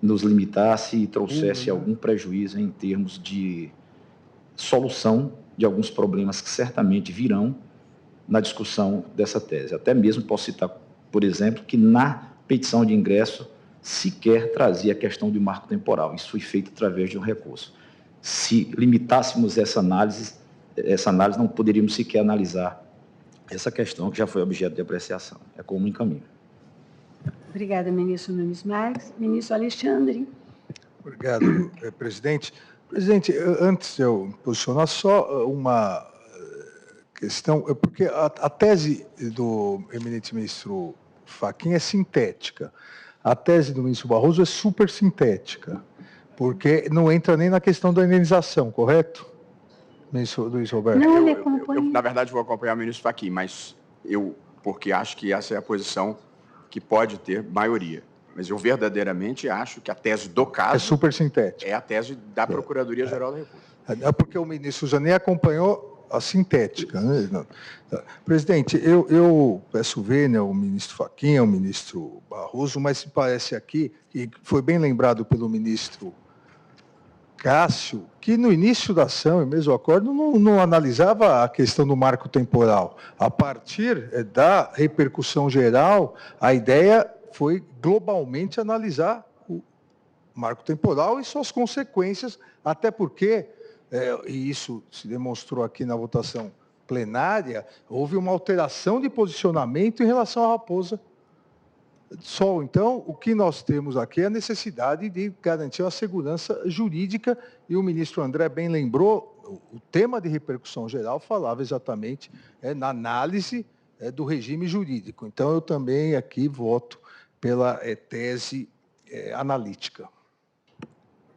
nos limitasse e trouxesse algum prejuízo em termos de solução de alguns problemas que certamente virão na discussão dessa tese. Até mesmo posso citar, por exemplo, que na petição de ingresso sequer trazia a questão do marco temporal. Isso foi feito através de um recurso. Se limitássemos essa análise não poderíamos sequer analisar essa questão que já foi objeto de apreciação. É como um caminho. Obrigada, ministro Nunes Marques. Ministro Alexandre. Obrigado, presidente. Presidente, antes de eu posicionar, só uma questão, porque a tese do eminente ministro Fachin é sintética. A tese do ministro Barroso é super sintética, porque não entra nem na questão da indenização, correto? Ministro Luiz Roberto. Não, ele acompanha. Eu, na verdade, vou acompanhar o ministro Fachin, mas porque acho que essa é a posição que pode ter maioria. Mas eu verdadeiramente acho que a tese do caso... É super sintética. É a tese da Procuradoria-Geral da República. É porque o ministro Zanin acompanhou a sintética. Né? Presidente, eu peço vênia ao ministro Fachin, ao ministro Barroso, mas me parece aqui, e foi bem lembrado pelo ministro Cássio, que no início da ação, e mesmo o acordo, não analisava a questão do marco temporal. A partir da repercussão geral, a ideia foi globalmente analisar o marco temporal e suas consequências, até porque, e isso se demonstrou aqui na votação plenária, houve uma alteração de posicionamento em relação à Raposa Sol. Então, o que nós temos aqui é a necessidade de garantir a segurança jurídica, e o ministro André bem lembrou, o tema de repercussão geral falava exatamente na análise do regime jurídico. Então, eu também aqui voto pela tese analítica.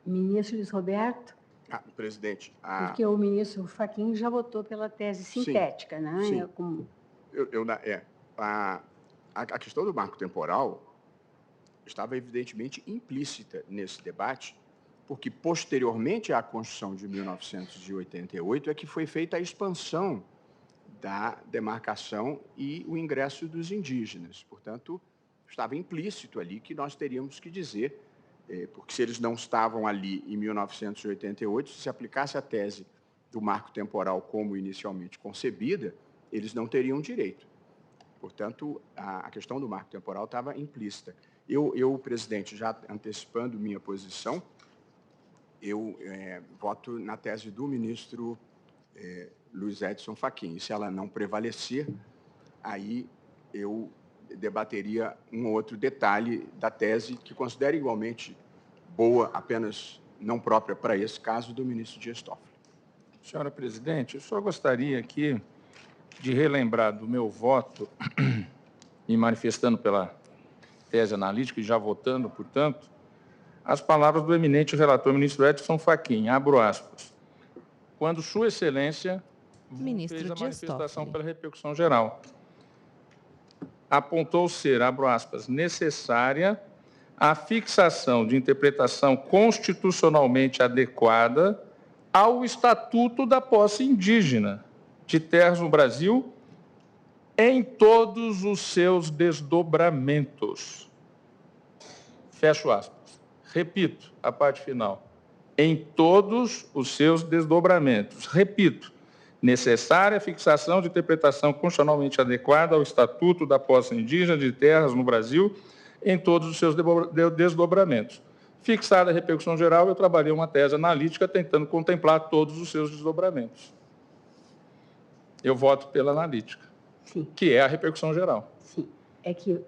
Ministro Luiz Roberto. Presidente. Porque o ministro Fachin já votou pela tese sintética, sim, né? Sim. A questão do marco temporal estava evidentemente implícita nesse debate, porque posteriormente à Constituição de 1988 é que foi feita a expansão da demarcação e o ingresso dos indígenas. Portanto, estava implícito ali que nós teríamos que dizer, porque se eles não estavam ali em 1988, se aplicasse a tese do marco temporal como inicialmente concebida, eles não teriam direito. Portanto, a questão do marco temporal estava implícita. Eu, presidente, já antecipando minha posição, eu voto na tese do ministro Luiz Edson Fachin. E se ela não prevalecer, aí eu debateria um outro detalhe da tese que considero igualmente boa, apenas não própria para esse caso, do ministro Dias Toffoli. Senhora presidente, eu só gostaria aqui de relembrar do meu voto, me manifestando pela tese analítica e já votando, portanto, as palavras do eminente relator ministro Edson Fachin, abro aspas, quando Sua Excelência fez a manifestação pela repercussão geral, apontou ser, abro aspas, necessária a fixação de interpretação constitucionalmente adequada ao Estatuto da Posse Indígena de Terras no Brasil em todos os seus desdobramentos. Fecho aspas. Repito a parte final. Em todos os seus desdobramentos. Repito. Necessária a fixação de interpretação constitucionalmente adequada ao Estatuto da Posse Indígena de Terras no Brasil em todos os seus desdobramentos. Fixada a repercussão geral, eu trabalhei uma tese analítica tentando contemplar todos os seus desdobramentos. Eu voto pela analítica, sim, que é a repercussão geral. Sim, é que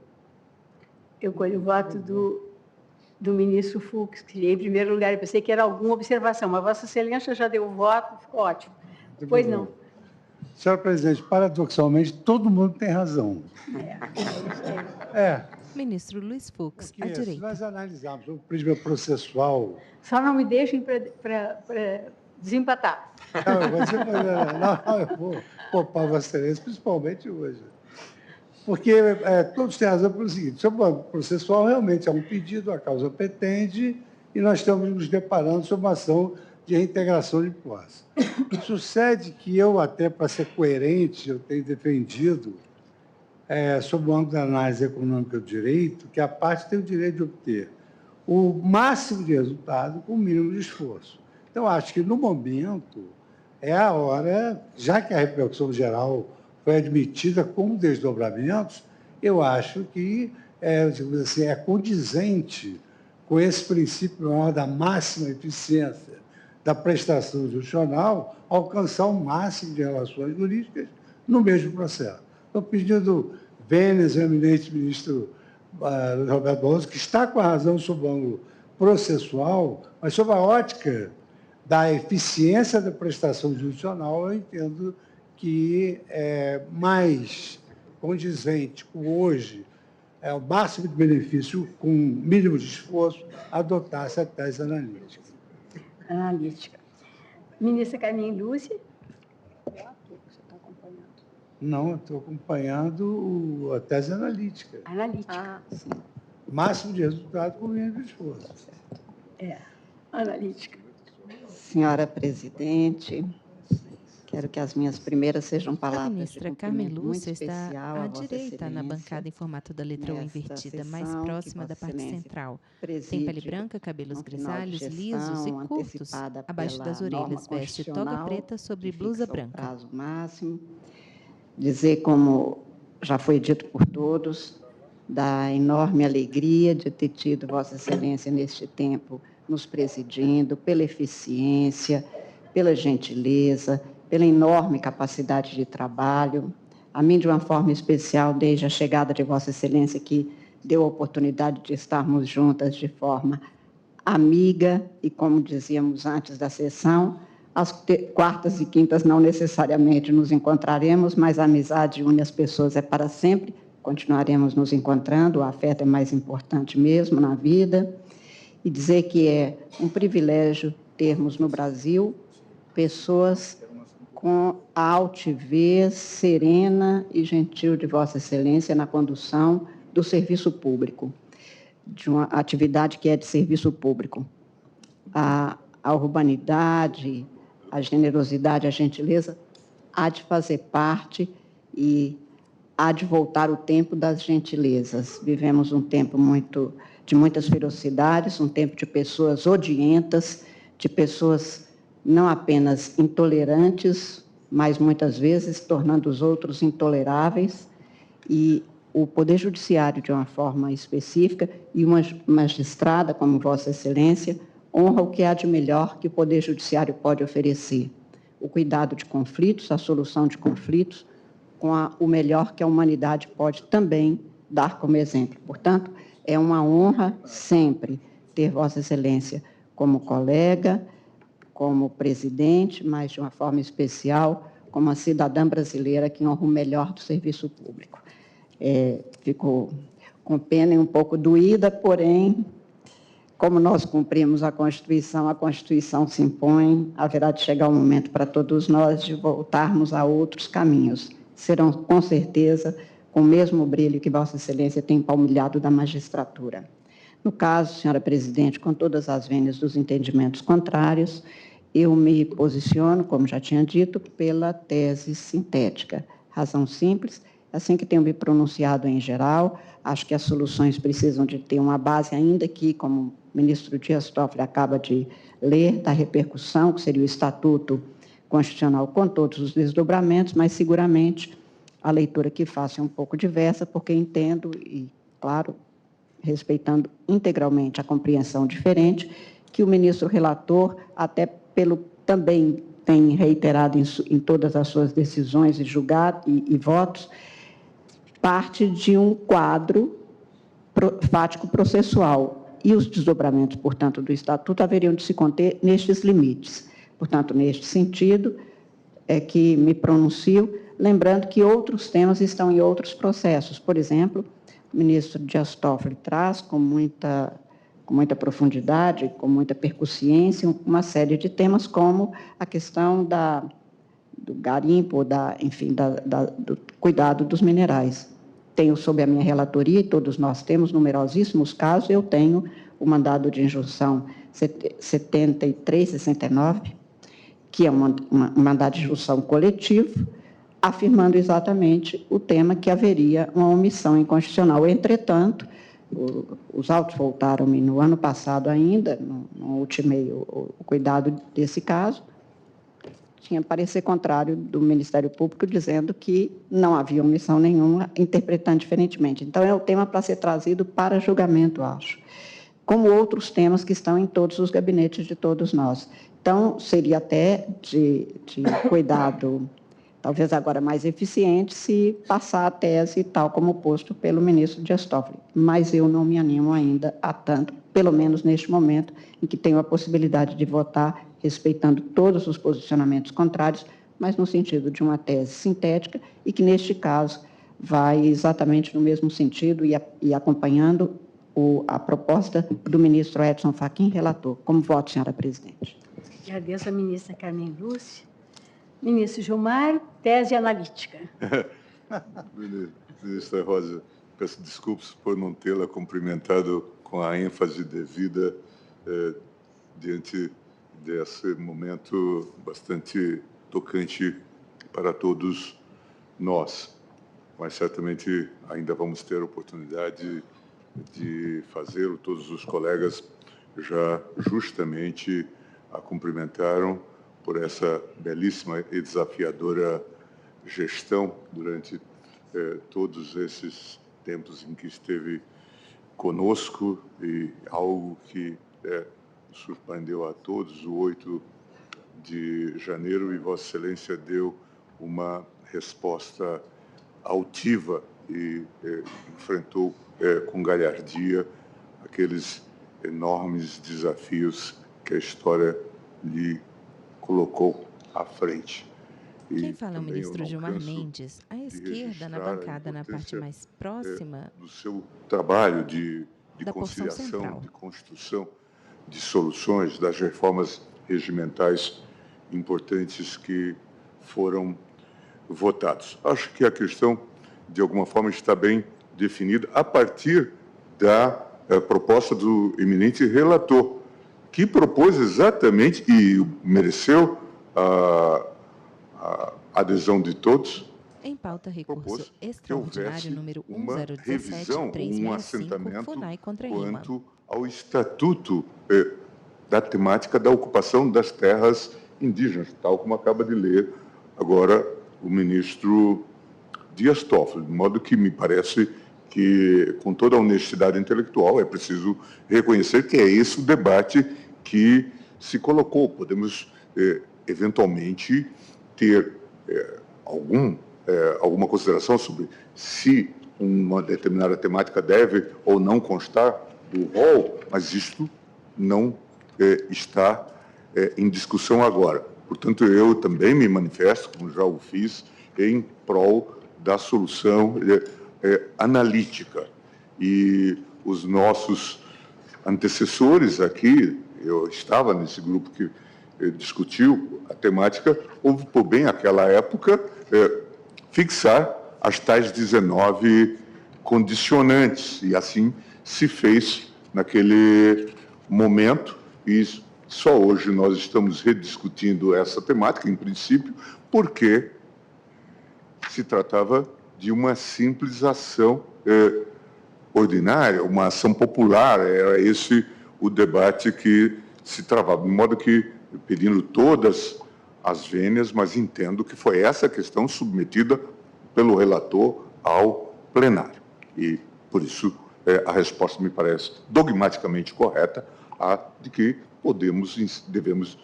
eu colho o voto do ministro Fux, que em primeiro lugar eu pensei que era alguma observação, mas Vossa Excelência já deu o voto, ficou ótimo. Pois não. Senhora presidente, paradoxalmente, todo mundo tem razão. Ministro Luiz Fux, à direita. Se nós analisarmos o prisma processual... Só não me deixem para desempatar. Eu vou poupar Vossa Excelência, principalmente hoje. Porque todos têm razão pelo seguinte, sobre o processual, realmente é um pedido, a causa pretende, e nós estamos nos deparando sobre uma ação de reintegração de posse. Sucede que eu, até para ser coerente, eu tenho defendido, sob o ângulo da análise econômica do direito, que a parte tem o direito de obter o máximo de resultado com o mínimo de esforço. Então, acho que, no momento, é a hora, já que a repercussão geral foi admitida com desdobramentos, eu acho que digamos assim, é condizente com esse princípio maior da máxima eficiência da prestação judicional, alcançar o máximo de relações jurídicas no mesmo processo. Estou pedindo vênias, eminente ministro Roberto Barroso, que está com a razão sob o ângulo processual, mas sob a ótica da eficiência da prestação judicional, eu entendo que é mais condizente com hoje, o máximo de benefício com mínimo de esforço, adotar essa tese analítica. Ministra Carmen Lúcia. Não, eu estou acompanhando a tese analítica. Sim. Máximo de resultado com mínimo de esforço. Analítica. Senhora presidente, quero que as minhas primeiras sejam palavras. A ministra Carmen Lúcia está à direita Excelência, na bancada em formato da letra U invertida, mais sessão próxima da parte Excelência central. preside Tem pele branca, cabelos no final de grisalhos, gestão, lisos e curtos, antecipada abaixo pela das orelhas. norma Veste toga constitucional, preta sobre que blusa fixa o branca. prazo máximo. Dizer, como já foi dito por todos, da enorme alegria de ter tido Vossa Excelência neste tempo nos presidindo, pela eficiência, pela gentileza, pela enorme capacidade de trabalho. A mim, de uma forma especial, desde a chegada de Vossa Excelência, que deu a oportunidade de estarmos juntas de forma amiga e, como dizíamos antes da sessão, às quartas e quintas não necessariamente nos encontraremos, mas a amizade une as pessoas para sempre, continuaremos nos encontrando, o afeto é mais importante mesmo na vida, e dizer que é um privilégio termos no Brasil pessoas com a altivez serena e gentil de Vossa Excelência na condução do serviço público, de uma atividade que é de serviço público. A urbanidade, a generosidade, a gentileza há de fazer parte e há de voltar o tempo das gentilezas. Vivemos um tempo de muitas ferocidades, um tempo de pessoas odientas, de pessoas não apenas intolerantes, mas muitas vezes tornando os outros intoleráveis, e o Poder Judiciário, de uma forma específica, e uma magistrada como Vossa Excelência, honra o que há de melhor que o Poder Judiciário pode oferecer. O cuidado de conflitos, a solução de conflitos, com o melhor que a humanidade pode também dar como exemplo. Portanto, é uma honra sempre ter Vossa Excelência como colega, como presidente, mas de uma forma especial, como uma cidadã brasileira que honra o melhor do serviço público. Fico com pena e um pouco doída, porém, como nós cumprimos a Constituição se impõe, haverá de chegar o momento para todos nós de voltarmos a outros caminhos. Serão, com certeza, com o mesmo brilho que Vossa Excelência tem palmilhado da magistratura. No caso, senhora presidente, com todas as vênias dos entendimentos contrários, eu me posiciono, como já tinha dito, pela tese sintética. Razão simples, assim que tenho me pronunciado em geral, acho que as soluções precisam de ter uma base, ainda que, como o ministro Dias Toffoli acaba de ler, da repercussão, que seria o Estatuto Constitucional com todos os desdobramentos, mas seguramente a leitura que faço é um pouco diversa, porque entendo, e, claro, respeitando integralmente a compreensão diferente, que o ministro relator, até também tem reiterado em todas as suas decisões e julgados e votos, parte de um quadro fático processual, e os desdobramentos, portanto, do Estatuto haveriam de se conter nestes limites. Portanto, neste sentido, é que me pronuncio, lembrando que outros temas estão em outros processos. Por exemplo, o ministro Dias Toffoli traz com muita profundidade, com muita percussiência, uma série de temas, como a questão do garimpo, do cuidado dos minerais. Tenho sob a minha relatoria, e todos nós temos numerosíssimos casos, eu tenho o mandado de injunção 7369, que é um mandado de instrução coletivo, afirmando exatamente o tema que haveria uma omissão inconstitucional. Entretanto, os autos voltaram-me no ano passado ainda, não ultimei o cuidado desse caso, tinha parecer contrário do Ministério Público, dizendo que não havia omissão nenhuma, interpretando diferentemente. Então, é o tema para ser trazido para julgamento, acho, como outros temas que estão em todos os gabinetes de todos nós. Então, seria até de cuidado, talvez agora mais eficiente, se passar a tese tal como posto pelo ministro Dias Toffoli. Mas eu não me animo ainda a tanto, pelo menos neste momento, em que tenho a possibilidade de votar respeitando todos os posicionamentos contrários, mas no sentido de uma tese sintética e que, neste caso, vai exatamente no mesmo sentido e acompanhando a proposta do ministro Edson Fachin, relator. Como voto, senhora presidente? Agradeço a ministra Carmen Lúcia. Ministro Gilmar, tese analítica. Ministra Rosa, peço desculpas por não tê-la cumprimentado com a ênfase devida diante desse momento bastante tocante para todos nós. Mas certamente ainda vamos ter a oportunidade de fazê-lo. Todos os colegas já justamente a cumprimentaram por essa belíssima e desafiadora gestão durante todos esses tempos em que esteve conosco, e algo que surpreendeu a todos, o 8 de janeiro, e Vossa Excelência deu uma resposta altiva e enfrentou com galhardia aqueles enormes desafios que a história lhe colocou à frente. Quem fala é o ministro Gilmar Mendes, à esquerda, na bancada, na parte mais próxima do seu trabalho de da conciliação, de construção de soluções, das reformas regimentais importantes que foram votados. Acho que a questão, de alguma forma, está bem definida a partir da proposta do eminente relator, que propôs exatamente, e mereceu a adesão de todos. Em pauta, recurso extraordinário número 1017365, FUNAI contra IMA. Quanto ao Estatuto da temática da ocupação das terras indígenas, tal como acaba de ler agora o ministro Dias Toffoli, de modo que me parece que, com toda a honestidade intelectual, é preciso reconhecer que é esse o debate que se colocou. Podemos, eventualmente, ter alguma consideração sobre se uma determinada temática deve ou não constar do rol, mas isto não está em discussão agora. Portanto, eu também me manifesto, como já o fiz, em prol da solução analítica. E os nossos antecessores aqui, eu estava nesse grupo que discutiu a temática, houve por bem aquela época fixar as tais 19 condicionantes, e assim se fez naquele momento, e só hoje nós estamos rediscutindo essa temática, em princípio, porque se tratava de uma simples ação ordinária, uma ação popular, era esse o debate que se travava, de modo que, pedindo todas as vênias, mas entendo que foi essa questão submetida pelo relator ao plenário. E, por isso, a resposta me parece dogmaticamente correta, a de que devemos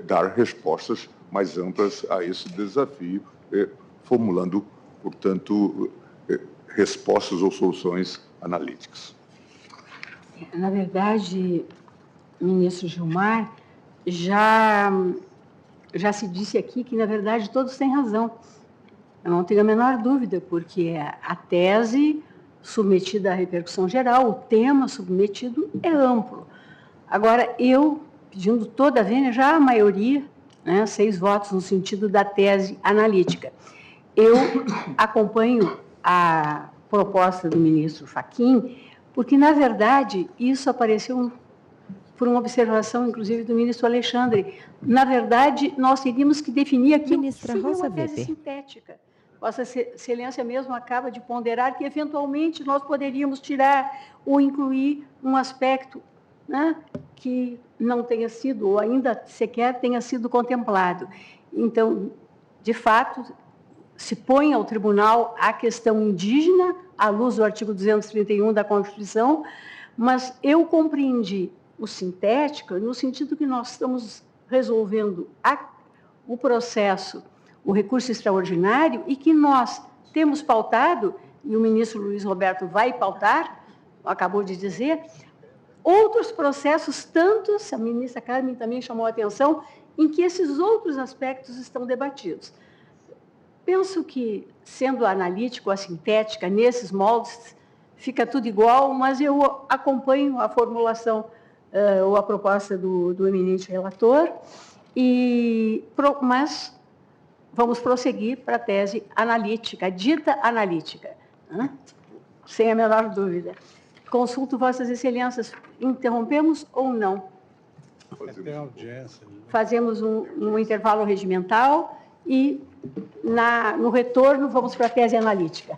dar respostas mais amplas a esse desafio, formulando, portanto, respostas ou soluções analíticas. Na verdade, ministro Gilmar, já se disse aqui que, na verdade, todos têm razão. Eu não tenho a menor dúvida, porque a tese submetida à repercussão geral, o tema submetido é amplo. Agora, eu, pedindo toda a vênia, já a maioria, 6 votos no sentido da tese analítica. Eu acompanho a proposta do ministro Fachin, porque, na verdade, isso apareceu por uma observação, inclusive, do ministro Alexandre. Na verdade, nós teríamos que definir aquilo que seria uma tese sintética. Vossa Excelência mesmo acaba de ponderar que, eventualmente, nós poderíamos tirar ou incluir um aspecto, né, que não tenha sido, ou ainda sequer tenha sido contemplado. Então, de fato, se põe ao tribunal a questão indígena, à luz do artigo 231 da Constituição, mas eu compreendi o sintético no sentido que nós estamos resolvendo o processo, o recurso extraordinário, e que nós temos pautado, e o ministro Luiz Roberto vai pautar, acabou de dizer, outros processos, tantos, a ministra Carmen também chamou a atenção, em que esses outros aspectos estão debatidos. Penso que, sendo analítico, a sintética, nesses moldes, fica tudo igual, mas eu acompanho a formulação ou a proposta do eminente relator, mas vamos prosseguir para a tese analítica, dita analítica, né? Sem a menor dúvida. Consulto Vossas Excelências, interrompemos ou não? Fazemos um intervalo regimental e, no retorno, vamos para a tese analítica.